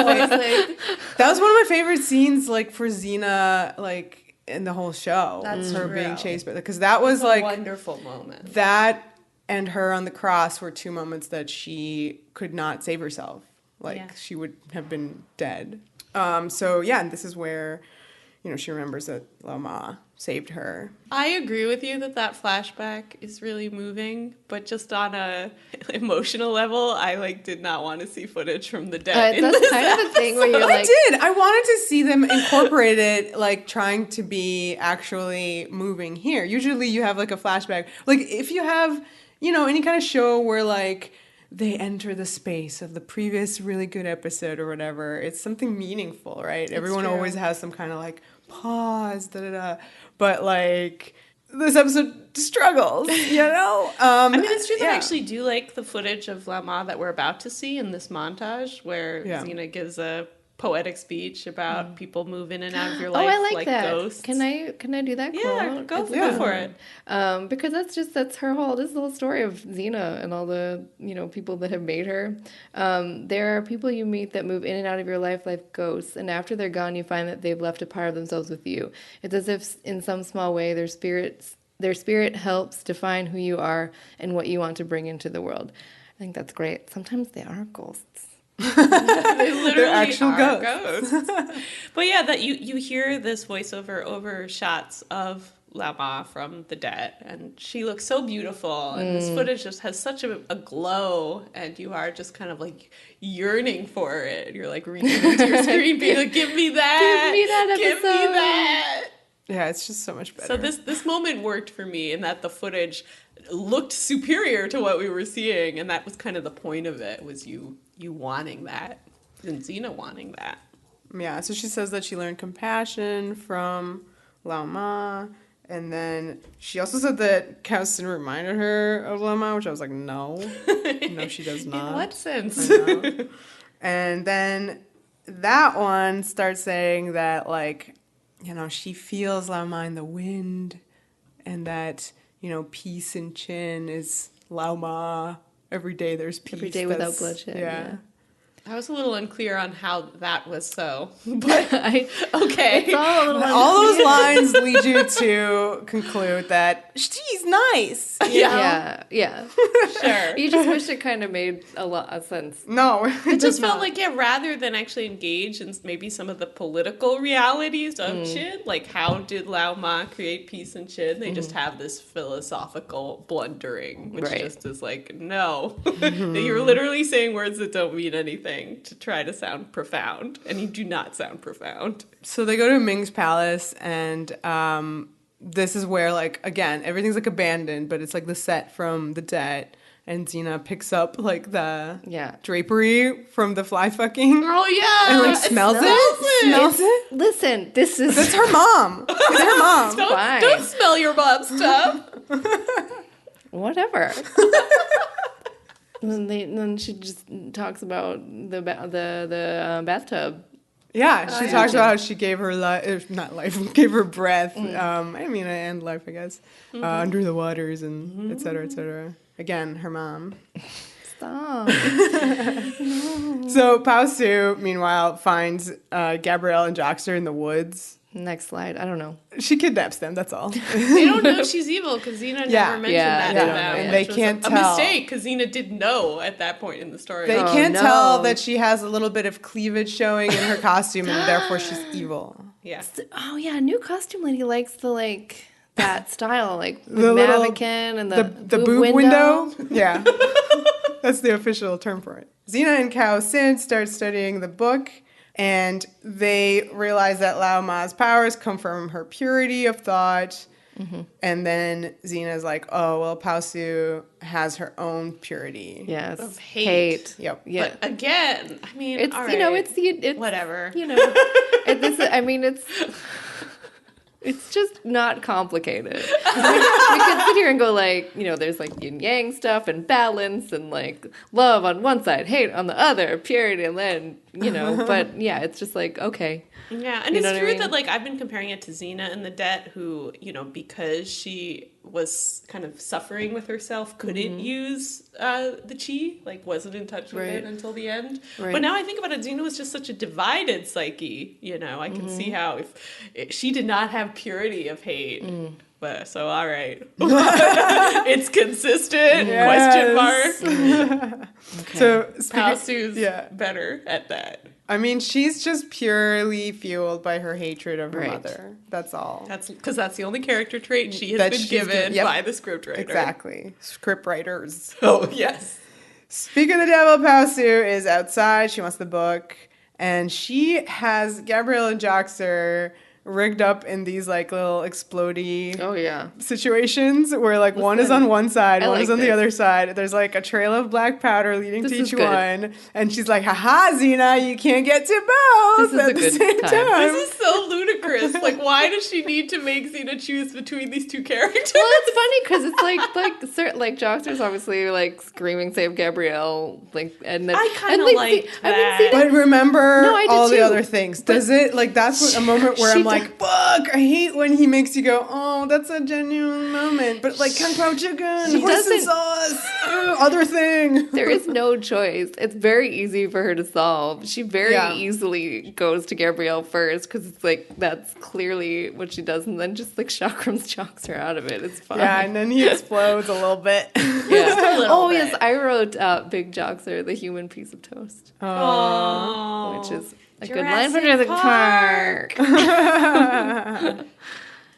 that was one of my favorite scenes, like, for Xena, like, in the whole show. That's her true. being chased by, because that was like a wonderful moment. That and her on the cross were two moments that she could not save herself. Like, she would have been dead. So yeah, and this is where, you know, she remembers that Lao Ma saved her. I agree with you that flashback is really moving, but just on a emotional level, I like did not want to see footage from the dead. That's kind of the thing where you're like, I wanted to see them incorporate it, like trying to be actually moving here. Usually you have like a flashback, like if you have, you know, any kind of show where like they enter the space of the previous really good episode or whatever, it's something meaningful, right? Everyone always has some kind of like pause, but like this episode struggles, you know? I mean, it's true that I actually do like the footage of Lao Ma that we're about to see in this montage where Xena gives a poetic speech about people move in and out of your life like that. Ghosts. Can I do that quote? Yeah, go for it. Because that's her whole, this is the whole story of Xena and all the, you know, people that have made her. There are people you meet that move in and out of your life like ghosts, and after they're gone, you find that they've left a part of themselves with you. It's as if in some small way their spirit helps define who you are and what you want to bring into the world. I think that's great. Sometimes they are ghosts. They literally They're actual are ghosts. But yeah, that you hear this voiceover over shots of Lao Ma from the dead, and she looks so beautiful, and this footage just has such a glow, and you are just kind of like yearning for it. You're like reaching into your screen, being like, "Give me that! Give me that episode! Give me that!" Yeah, it's just so much better. So this moment worked for me in that the footage looked superior to what we were seeing, and that was kind of the point of it, was you wanting that, and Xena wanting that. Yeah, so she says that she learned compassion from Lao Ma, and then she also said that Hsin reminded her of Lao Ma, which I was like, no, she does not. In what sense? I know. And then that one starts saying that, like, you know, she feels Lao Ma in the wind, and that, you know, peace and chin is Lao Ma. Every day there's peace. Every day without bloodshed. Yeah. I was a little unclear on how that was so, but okay. It's all those lines lead you to conclude that she's nice. You know? Yeah. Sure. You just wish it kind of made a lot of sense. No, it just felt like, rather than actually engage in maybe some of the political realities of Chin, like how did Lao Ma create peace in Chin? They just have this philosophical blundering, which just is like, no, you're literally saying words that don't mean anything to try to sound profound, and you do not sound profound. So they go to Ming's palace, and this is where, like, again, everything's like abandoned, but it's like the set from the dead, and Xena picks up like the drapery from the fly fucking. Oh yeah, and like smells it. Listen, that's her mom. It's her mom. Don't smell your mom's stuff. Whatever. And then she just talks about the bathtub. Yeah, she talks about how she gave her gave her breath. And life, I guess, under the waters and et cetera, et cetera. Again, her mom. Stop. So Pao Su, meanwhile, finds Gabrielle and Joxer in the woods. Next slide. I don't know. She kidnaps them. That's all. They don't know she's evil because Xena never mentioned that to them. And they can't tell. A mistake because Xena didn't know at that point in the story. They can't tell that she has a little bit of cleavage showing in her costume, and therefore she's evil. Yeah. Oh yeah, new costume lady likes that style, like the mannequin and the boob window. Yeah, that's the official term for it. Xena and Hsin start studying the book. And they realize that Lao Ma's powers come from her purity of thought. Mm-hmm. And then Xena's like, oh, well, Pao Su has her own purity. Yes. Of hate. Yep. Yeah. But again, I mean, it's, all right. You know, it's whatever. You know, it's just not complicated. We could sit here and go like, you know, there's like yin yang stuff and balance and like love on one side, hate on the other, purity, and then but yeah, it's just like, okay. Yeah, and You it's know what I true mean? that, like, I've been comparing it to Xena in the Debt, who, because she was kind of suffering with herself, couldn't use the chi, like, wasn't in touch with it until the end. Right. But now I think about it, Xena was just such a divided psyche, I can see how if she did not have purity of hate. But, so, all right. It's consistent, question mark. Okay. So Palsu's yeah. better at that. I mean, she's just purely fueled by her hatred of her Right. mother. That's all. That's because that's the only character trait she has That been she's given yep. by the scriptwriter. Exactly. Script writers. Oh, yes. Speaking of the devil, Palsu is outside. She wants the book. And she has Gabrielle and Joxer rigged up in these like little explodey Oh, yeah. situations where like one is on one side, I one like is on the this. other side. There's like a trail of black powder leading This to is each good. one. And she's like, haha, Xena, you can't get to both This is at a the good same time. time. This is so ludicrous. Like, why does she need to make Xena choose between these two characters? Well, it's funny because it's like Joxer's obviously like screaming, "Save Gabrielle!" Like, and then I kinda and, like, liked I mean, that. Xena- But remember No, I did all the too. other things. Does it, like, that's what, a moment where She I'm like, fuck, I hate when he makes you go, oh, that's a genuine moment. But, like, Kung Pao Chicken, She hoisin doesn't- sauce, other thing. There is no choice. It's very easy for her to solve. She very Yeah. easily goes to Gabrielle first because it's like that's clearly what she does, and then just like chakrams Joxer out of it. It's fine. Yeah, and then he explodes a little bit. Yeah. little Oh bit. yes, I wrote Big Joxer, the human piece of toast, Oh, which is a good line for Jurassic Jurassic Park.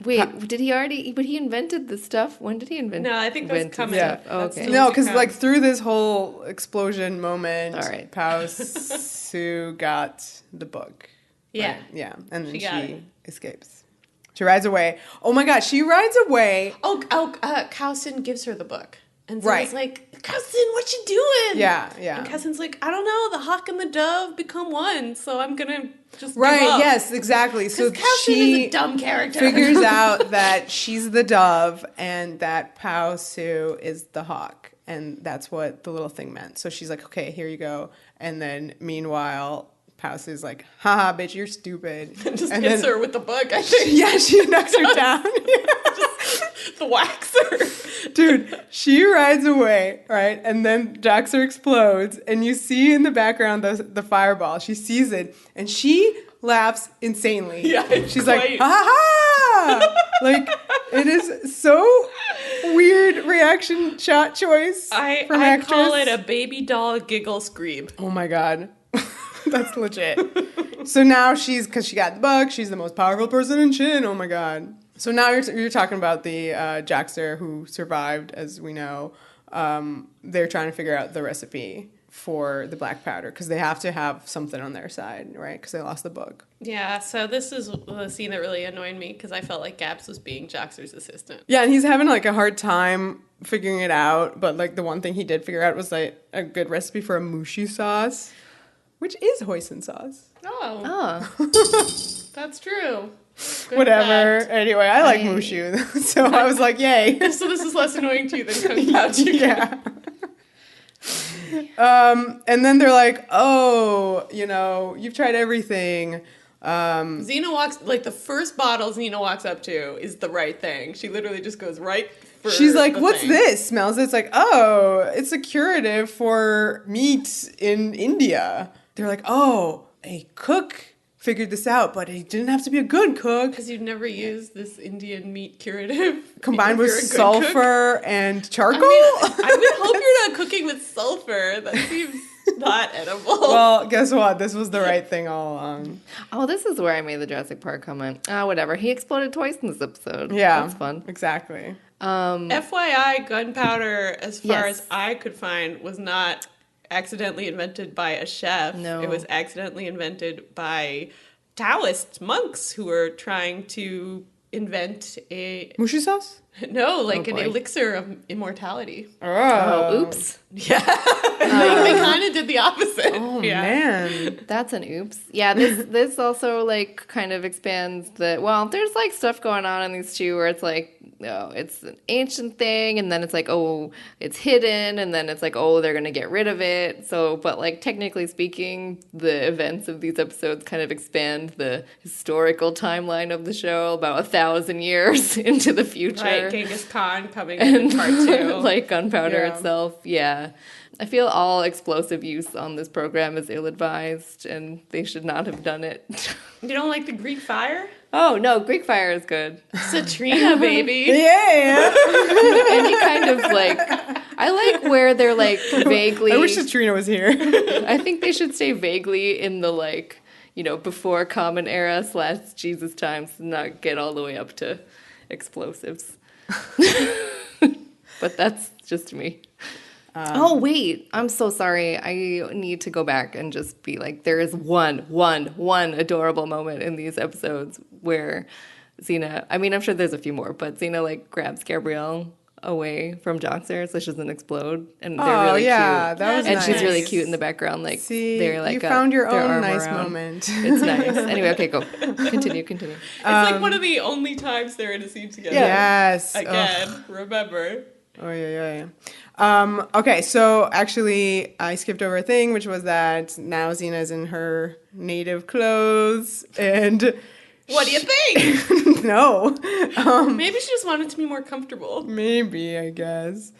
Wait, did he already? But he invented the stuff. When did he invent? No, I think that's invent coming. stuff? Yeah, Oh, that's okay. still- No, because, like, through this whole explosion moment, All right. Palsu got the book. Yeah. Right? Yeah, and then She got she it. escapes. She rides away. Oh my god, she rides away. Hsin gives her the book. And so Right. it's like, Hsin, what you doing? Yeah, yeah. And Hsin's like, I don't know, the hawk and the dove become one, so I'm gonna just Right, give up. yes, exactly. So Because Hsin she is a dumb character. figures out that she's the dove and that Palsu is the hawk. And that's what the little thing meant. So she's like, okay, here you go. And then meanwhile, Palsu's like, haha, bitch, you're stupid. Just and hits then, her with the book, I think. Yeah, she knocks her down. The waxer. Dude, she rides away, right? And then Joxer explodes, and you see in the background the fireball. She sees it, and she laughs insanely. Yeah, she's quite. like, ha ha ha! Like, it is so weird reaction shot choice from I actress. call it a baby doll giggle scream. Oh my god. That's legit. So now because she got the book, she's the most powerful person in Shin. Oh my god. So now you're talking about the Joxer who survived, as we know. They're trying to figure out the recipe for the black powder because they have to have something on their side, right? Because they lost the book. Yeah, so this is the scene that really annoyed me because I felt like Gabs was being Joxer's assistant. Yeah, and he's having like a hard time figuring it out. But like the one thing he did figure out was like a good recipe for a mushi sauce, which is hoisin sauce. Oh, Oh, that's true. Good Whatever. fact. Anyway, I like Right. mushu, so I was like, yay. So this is less annoying to you than Kung Pao Chicken. Yeah. And then they're like, oh, you've tried everything. Xena walks, like the first bottle Xena walks up to is the right thing. She literally just goes right for She's like, the what's thing. this? Smells it. It's like, oh, it's a curative for meat in India. They're like, oh, a cook figured this out, but he didn't have to be a good cook. Because you've never used this Indian meat curative. Combined If with you're a good sulfur and charcoal? I would hope you're not cooking with sulfur. That seems not edible. Well, guess what? This was the right thing all along. oh, this is where I made the Jurassic Park comment. Whatever. He exploded twice in this episode. Yeah. That's fun. Exactly. FYI, gunpowder, as far Yes. as I could find, was not accidentally invented by a chef. No. It was accidentally invented by Taoist monks who were trying to invent a... Mushi sauce? No, like an boy. elixir of immortality. Oh, oops. Yeah. They kind of did the opposite. Oh, yeah. man. That's an oops. Yeah, this also like kind of expands the there's like stuff going on in these two where it's like, no, it's an ancient thing, and then it's like, oh, it's hidden, and then it's like, oh, they're gonna get rid of it. So, but like technically speaking, the events of these episodes kind of expand the historical timeline of the show about 1,000 years into the future. Right, Genghis Khan coming in part 2. Like gunpowder Yeah. itself. Yeah. I feel all explosive use on this program is ill-advised, and they should not have done it. You don't like the Greek fire? Oh, no, Greek fire is good. Citrina, baby. Yeah. Any kind of, like, I like where they're, like, vaguely... I wish Katrina was here. I think they should stay vaguely in the, like, before Common Era / Jesus times, not get all the way up to explosives. But that's just me. Oh, wait. I'm so sorry. I need to go back and just be like, there is one adorable moment in these episodes where Xena, I mean, I'm sure there's a few more, but Xena, like, grabs Gabrielle away from Joxer so she doesn't explode. And they're really cute. That was And nice. she's really cute in the background. Like, See, they're like, you found your their own arm nice around. moment. It's nice. Anyway, okay, go. Continue. It's like one of the only times they're in a scene together. Yes. Again, remember. Oh, yeah. Okay, so actually, I skipped over a thing, which was that now Xena's in her native clothes, and... What do you think? No. Maybe she just wanted to be more comfortable. Maybe, I guess.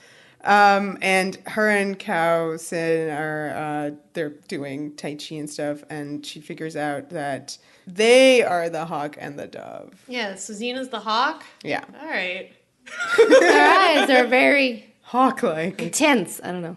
And her and Hsin are, they're doing Tai Chi and stuff, and she figures out that they are the hawk and the dove. Yeah, so Xena's the hawk? Yeah. All right. Their eyes are very Hawk-like. intense. I don't know.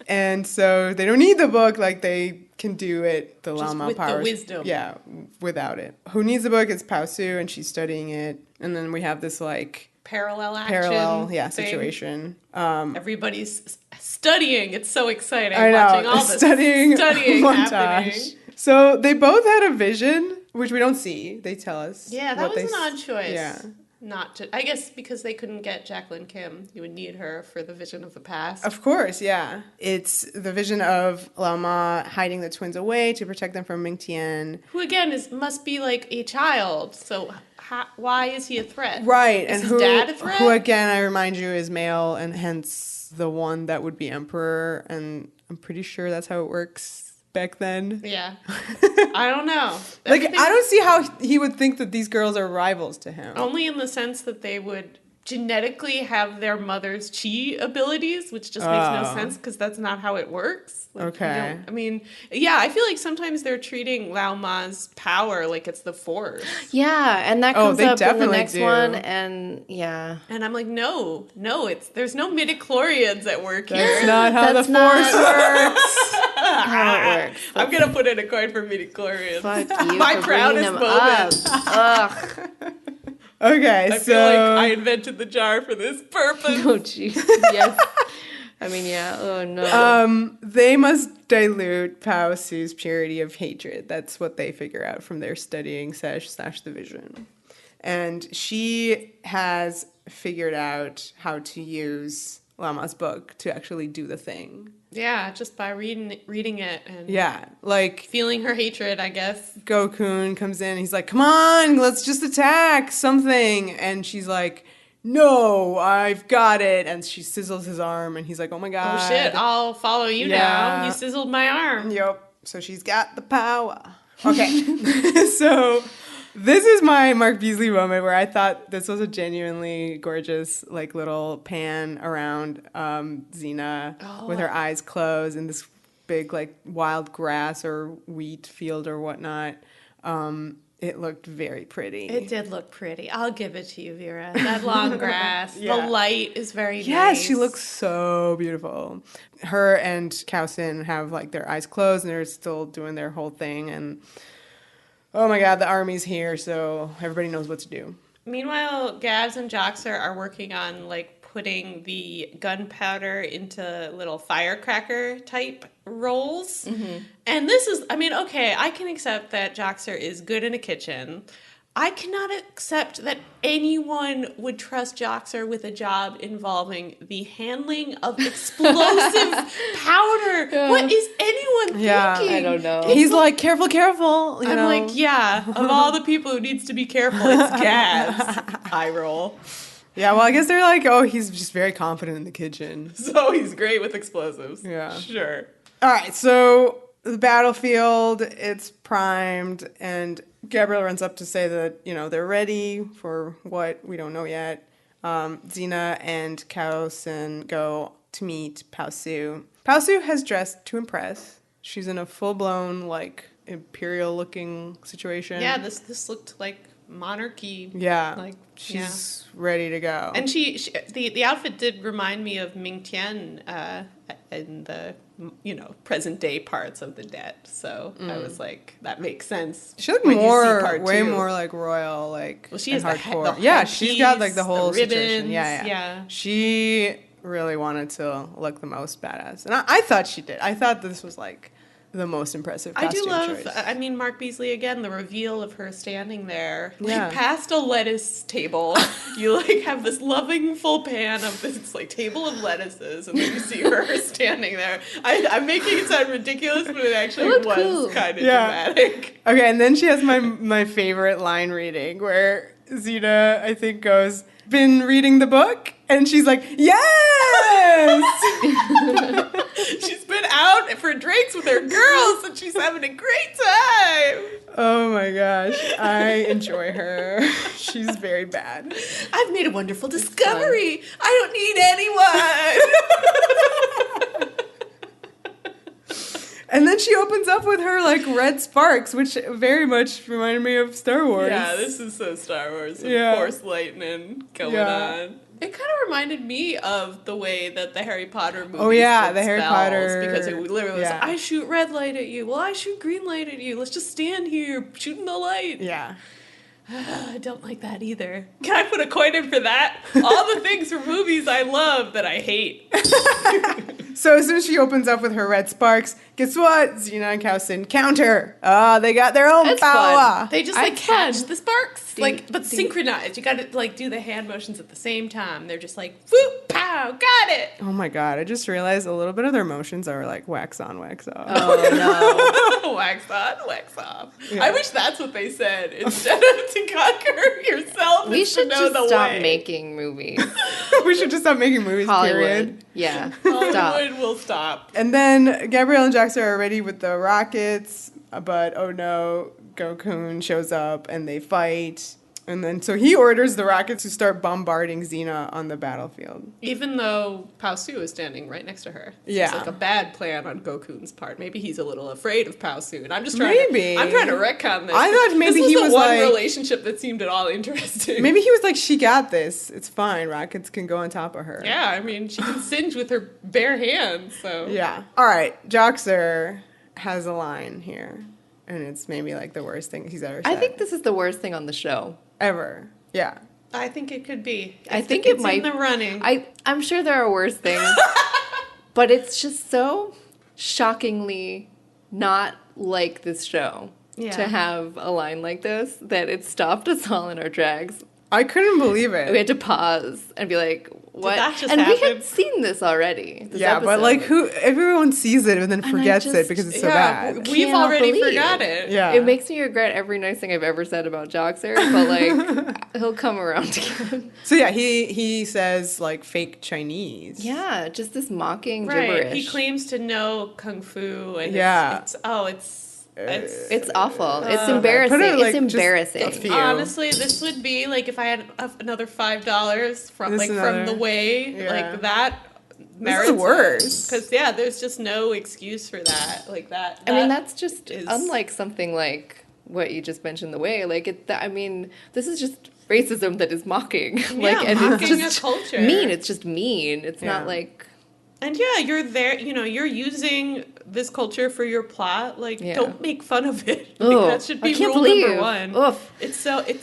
And so they don't need the book, like they can do it, the Lao Ma with the powers. wisdom. Yeah, without it. Who needs the book? It's Pao Su, and she's studying it. And then we have this, like, Parallel action. thing. situation. Everybody's studying. It's so exciting I know, watching all this studying montage. happening. So they both had a vision, which we don't see. They tell us. Yeah, that was an odd choice. Yeah. Not to, I guess because they couldn't get Jacqueline Kim. You would need her for the vision of the past. Of course, yeah. It's the vision of Lao Ma hiding the twins away to protect them from Ming Tian. Who again must be like a child. So why is he a threat? Right. Is and his dad a threat? Who, again, I remind you, is male and hence the one that would be emperor. And I'm pretty sure that's how it works back then. Yeah. I don't know. Like, I don't see how he would think that these girls are rivals to him. Only in the sense that they would genetically have their mother's chi abilities, which just makes no sense because that's not how it works. Like, Okay. I mean, yeah, I feel like sometimes they're treating Lao Ma's power like it's the Force. Yeah, and that comes they up in the definitely next do. one, and yeah. And I'm like, no, there's no midichlorians at work That's here. not how That's the not Force works. how it works. I'm gonna put in a coin for midichlorians. Fuck you My for proudest bringing them moment. up. Ugh. Okay, I so... feel like I invented the jar for this purpose. Oh, jeez. Yes. I mean, yeah. Oh, no. They must dilute Pao Su's purity of hatred. That's what they figure out from their studying / the vision. And she has figured out how to use Lama's book to actually do the thing. Yeah, just by reading it and Yeah, like feeling her hatred, I guess. Gokun comes in, he's like, come on, let's just attack something. And she's like, no, I've got it. And she sizzles his arm, and he's like, oh my God. Oh shit, I'll follow you now. You sizzled my arm. Yep. So she's got the power. Okay. So this is my Mark Beasley moment where I thought this was a genuinely gorgeous, like, little pan around Xena with her eyes closed in this big, like, wild grass or wheat field or whatnot. It looked very pretty. It did look pretty. I'll give it to you, Vera. That long grass. Yeah. The light is very nice. Yes, she looks so beautiful. Her and Hsin have, like, their eyes closed, and they're still doing their whole thing. And, oh, my God, the army's here, so everybody knows what to do. Meanwhile, Gabs and Joxer are working on, like, putting the gunpowder into little firecracker type rolls. Mm-hmm. And this is, I mean, okay, I can accept that Joxer is good in a kitchen. I cannot accept that anyone would trust Joxer with a job involving the handling of explosive powder. Yeah. What is anyone thinking? I don't know. He's like, careful, careful. You I'm know? like, yeah, of all the people who needs to be careful, it's Gabs. Eye roll. Yeah, well, I guess they're like, oh, he's just very confident in the kitchen. So he's great with explosives. Yeah. Sure. All right, so the battlefield, it's primed, and Gabrielle runs up to say that, they're ready for what we don't know yet. Xena and Hsin go to meet Pao Su. Pao Su has dressed to impress. She's in a full-blown, like, imperial-looking situation. Yeah, this looked like monarchy. Yeah, Like, she's ready to go. And the outfit did remind me of Ming Tian in the present day parts of the debt. So I was like, that makes sense. She looked when you see part way 2. more like royal, like Well, she has hardcore. the Yeah, she's got like the headpiece, whole the ribbons, situation. Yeah. yeah. She really wanted to look the most badass, and I thought she did. I thought this was like the most impressive I costume do love, choice. Mark Beasley again, the reveal of her standing there, Yeah. like past a lettuce table. You like have this loving full pan of this like table of lettuces, and then you see her standing there. I'm making it sound ridiculous, but it actually looked was cool. kind of Yeah. dramatic. Okay, and then she has my favorite line reading where Xena, I think, goes, "Been reading the book?" And she's like, "Yes!" She's been out for drinks with her girls, and she's having a great time. Oh my gosh, I enjoy her. She's very bad. I've made a wonderful discovery. I don't need anyone. And then she opens up with her like red sparks, which very much reminded me of Star Wars. Yeah, this is so Star Wars. Yeah. Force lightning going Yeah. on. It kind of reminded me of the way that the Harry Potter movies Oh, yeah, did the Harry spells, Potter- because it literally was, yeah. I shoot red light at you. Well, I shoot green light at you. Let's just stand here shooting the light. Yeah. I don't like that either. Can I put a coin in for that? All the things from movies I love that I hate. So as soon as she opens up with her red sparks, guess what? Xena and Hsin counter. They got their own That's power. fun. They just I like catch fun. the sparks, Ding, like but ding. synchronized. You got to like do the hand motions at the same time. They're just like whoop, pow, got it. Oh my god, I just realized a little bit of their motions are like wax on, wax off. Oh no. Wax on, wax off. Yeah. I wish that's what they said instead of to conquer yourself. We is to should know just the stop way. making movies. We should just stop making movies, Hollywood. period. Yeah. Stop. Hollywood will stop. And then Gabrielle and Joxer are ready with the rockets, but oh no, Gokun shows up and they fight. And then so he orders the rockets to start bombarding Xena on the battlefield. Even though Pao Su is standing right next to her. Yeah. It's like a bad plan on Gokun's part. Maybe he's a little afraid of Pao Su. And I'm just trying Maybe. I'm trying to retcon this. I thought maybe this he the was one like- relationship that seemed at all interesting. Maybe he was like, she got this. It's fine. Rockets can go on top of her. Yeah, I mean, she can singe with her bare hands, so. Yeah. All right. Joxer has a line here. And it's maybe like the worst thing he's ever said. I think this is the worst thing on the show. Ever. Yeah. I think it could be. I think it it's might- in the running. I'm sure there are worse things, but it's just so shockingly not like this show Yeah. to have a line like this that it stopped us all in our tracks. I couldn't believe it. We had to pause and be like, "What?" that just and we happen? had seen this already. This Yeah, but episode. like everyone sees it and then I forgets it just- because it's so yeah, bad. we've Cannot already believe. forgot it. Yeah. It makes me regret every nice thing I've ever said about Joxer, but like he'll come around again. So yeah, he says like fake Chinese. Yeah, just this mocking Right. gibberish. He claims to know kung fu, and Yeah. It's awful. It's Put embarrassing. it, like, It's just embarrassing. a few. honestly, this would be like if I had another $5 from This like another- from the way yeah. like that. This is the worst. Because yeah, there's just no excuse for that. Like that. I mean, that that's just is- unlike something like what you just mentioned. The way, like I mean, this is just racism that is mocking. Like, and mocking it's a just culture. mean. It's just mean. It's Yeah. not like And yeah, you're there. You know, you're using this culture for your plot. Like, Yeah. don't make fun of it. Ugh, Like, that should be I can't rule believe. number one. Oof. It's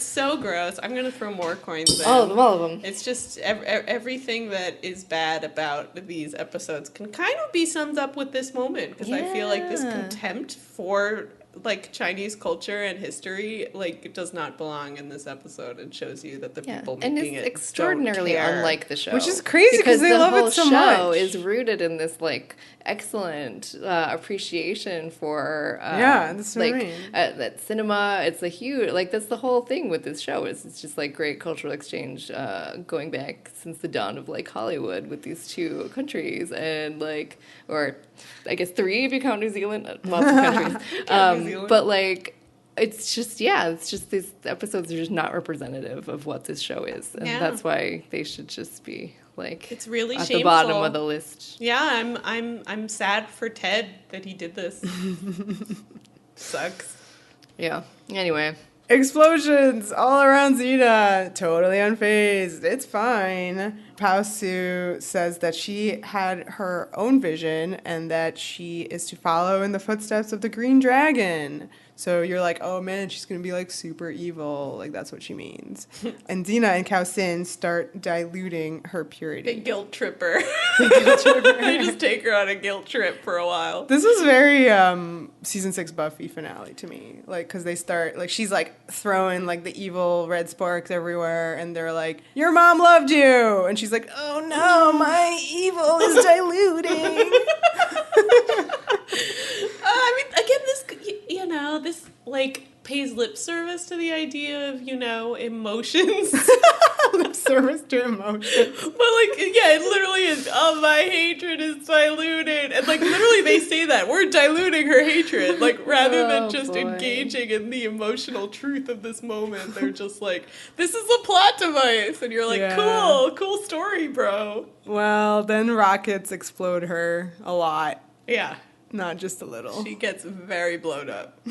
so gross. I'm gonna throw more coins in. All of them. It's just everything that is bad about these episodes can kind of be summed up with this moment because I feel like this Yeah. contempt for like Chinese culture and history like does not belong in this episode, and shows you that the people and making it's it extraordinarily don't care. unlike the show, Which is crazy because they the love whole it so show much. is rooted in this like excellent appreciation for that's what I like mean. that cinema. It's a huge like that's the whole thing with this show is it's just like great cultural exchange going back since the dawn of like Hollywood with these two countries and like or I guess three if you count New Zealand, lots of countries. New Zealand. But like it's just these episodes are just not representative of what this show is, and that's why they should just be like It's really at shameful. the bottom of the list. Yeah, I'm sad for Ted that he did this. Sucks. Yeah. Anyway, Explosions all around Xena. Totally unfazed. It's fine. Pausu says that she had her own vision and that she is to follow in the footsteps of the Green Dragon. So you're like, oh man, she's going to be like super evil. Like that's what she means. And Xena and Hsin start diluting her purity. The guilt tripper. They just take her on a guilt trip for a while. This was very season 6 Buffy finale to me. Like, because they start, like, she's like throwing like the evil red sparks everywhere, and they're like, your mom loved you. And she's like, oh no, my evil is diluting. I mean, again, this, this, like, pays lip service to the idea of, emotions. Lip service to emotion. But, like, yeah, it literally is, oh, my hatred is diluted. And, like, literally they say that. We're diluting her hatred. Like, rather than just engaging in the emotional truth of this moment, they're just like, this is a plot device. And you're like, cool story, bro. Well, then rockets explode her a lot. Yeah. Not just a little. She gets very blown up.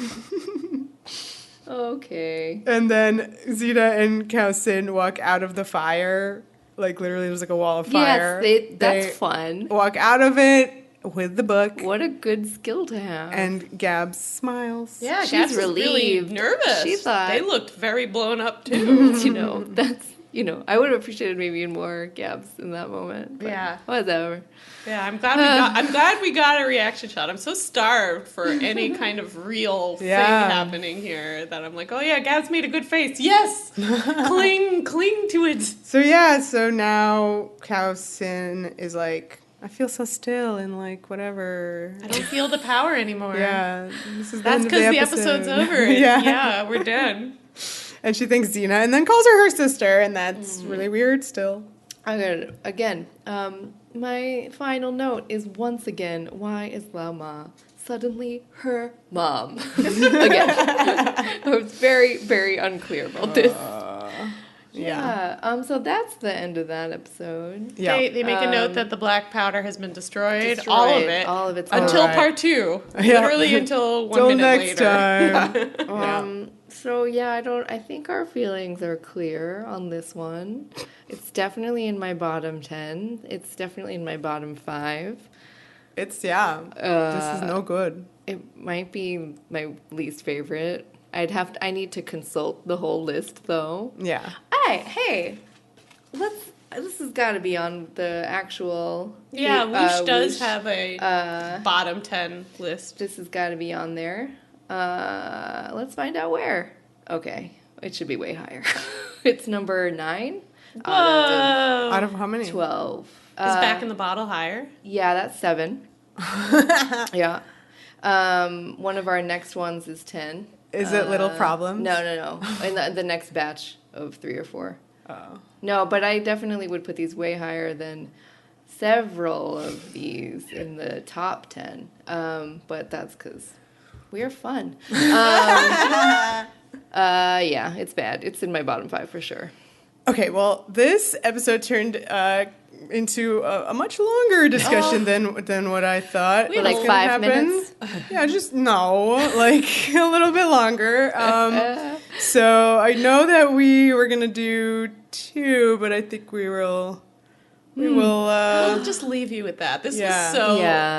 okay. And then Xena and Hsin walk out of the fire. Like, literally, there's like a wall of fire. Yes, that's fun. Walk out of it with the book. What a good skill to have. And Gabs smiles. Yeah, She's Gabs was relieved. really nervous. She thought... They looked very blown up, too. That's... I would have appreciated maybe even more Gabs in that moment. But yeah. Whatever. Yeah, I'm glad we got a reaction shot. I'm so starved for any kind of real thing happening here that I'm like, oh yeah, Gabs made a good face. Yes! cling to it. So now Hsin is like, I feel so still and like whatever. I don't feel the power anymore. Yeah. That's because the episode's over. Yeah, we're done. And she thinks Xena and then calls her sister, and that's really weird still. Again, my final note is once again, why is Lao Ma suddenly her mom? Again. I was very, very unclear about this. So that's the end of that episode. Yeah. They make a note that the black powder has been destroyed. All of it. All of it's until part 2. Literally until 1 minute next later. Time. So I think our feelings are clear on this one. It's definitely in my bottom 10. It's definitely in my bottom 5. This is no good. It might be my least favorite. I need to consult the whole list though. Yeah. Hey, this has got to be on the actual. Yeah, Whoosh does have a bottom 10 list. This has got to be on there. Let's find out where. Okay, it should be way higher. It's number 9. Whoa! Out of how many? 12. Is Back in the Bottle higher? Yeah, that's 7. Yeah. One of our next ones is 10. Is it Little Problems? No. In the next batch of 3 or 4. Oh. No, but I definitely would put these way higher than several of these in the top 10. But that's because we are fun. Yeah, it's bad. It's in my bottom 5 for sure. Okay, well, this episode turned into a much longer discussion than what I thought. We had like 5 minutes? Yeah, just like a little bit longer. So I know that we were going to do 2, but I think we will We will. I'll just leave you with that. This was so,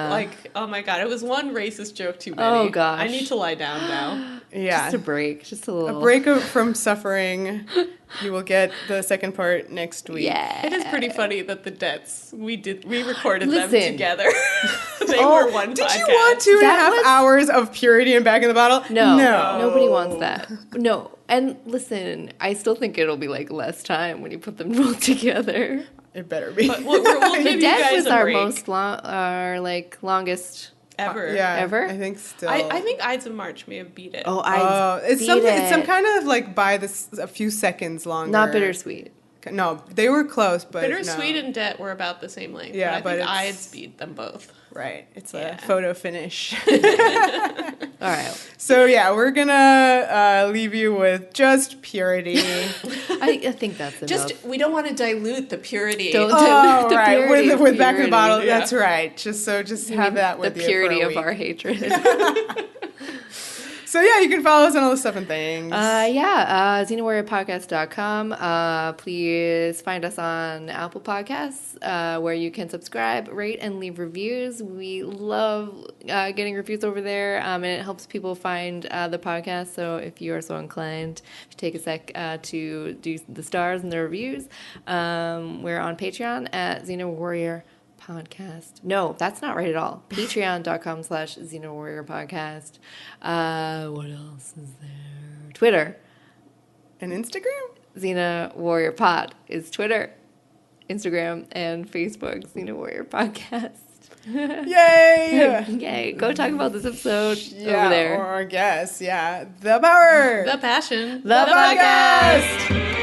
like, oh my god, it was one racist joke too many. Oh gosh. I need to lie down now. Yeah. Just a break. Just a little. A break from suffering. You will get the second part next week. Yeah. It is pretty funny that the Debts, we recorded them Listen. together. They were one podcast. Did you want 2.5 hours of purity and back in the bottle? No. Nobody wants that. No. And listen, I still think it'll be like less time when you put them both together. It better be. But we'll give you Death guys was a our break. longest Ever. Ever? I think still. I think Ides of March may have beat it. It's something. It's some kind of like by a few seconds longer. Not bittersweet. No, they were close, but Bittersweet no. and Debt were about the same length. Yeah, but I think but Ides beat them both. Right. It's a photo finish. All right. So yeah, we're gonna leave you with just purity. I think that's enough. Just we don't want to dilute the purity. Don't Oh, the right. purity With of back in the bottle. purity. Yeah. That's right. Just have that with the you. purity for a of week. our hatred. So yeah, you can follow us on all the stuff and things. XenaWarriorPodcast.com. Please find us on Apple Podcasts, where you can subscribe, rate, and leave reviews. We love getting reviews over there, and it helps people find the podcast. So if you are so inclined, if you take a sec to do the stars and the reviews, we're on Patreon at Xena Warrior Podcast. No, that's not right at all. Patreon.com/Xena Warrior Podcast. What else is there? Twitter. And Instagram? Xena Warrior Pod is Twitter, Instagram, and Facebook. Xena Warrior Podcast. Yay! Yay. Go talk about this episode over there. Or I guess, yeah. The power. The passion. The podcast.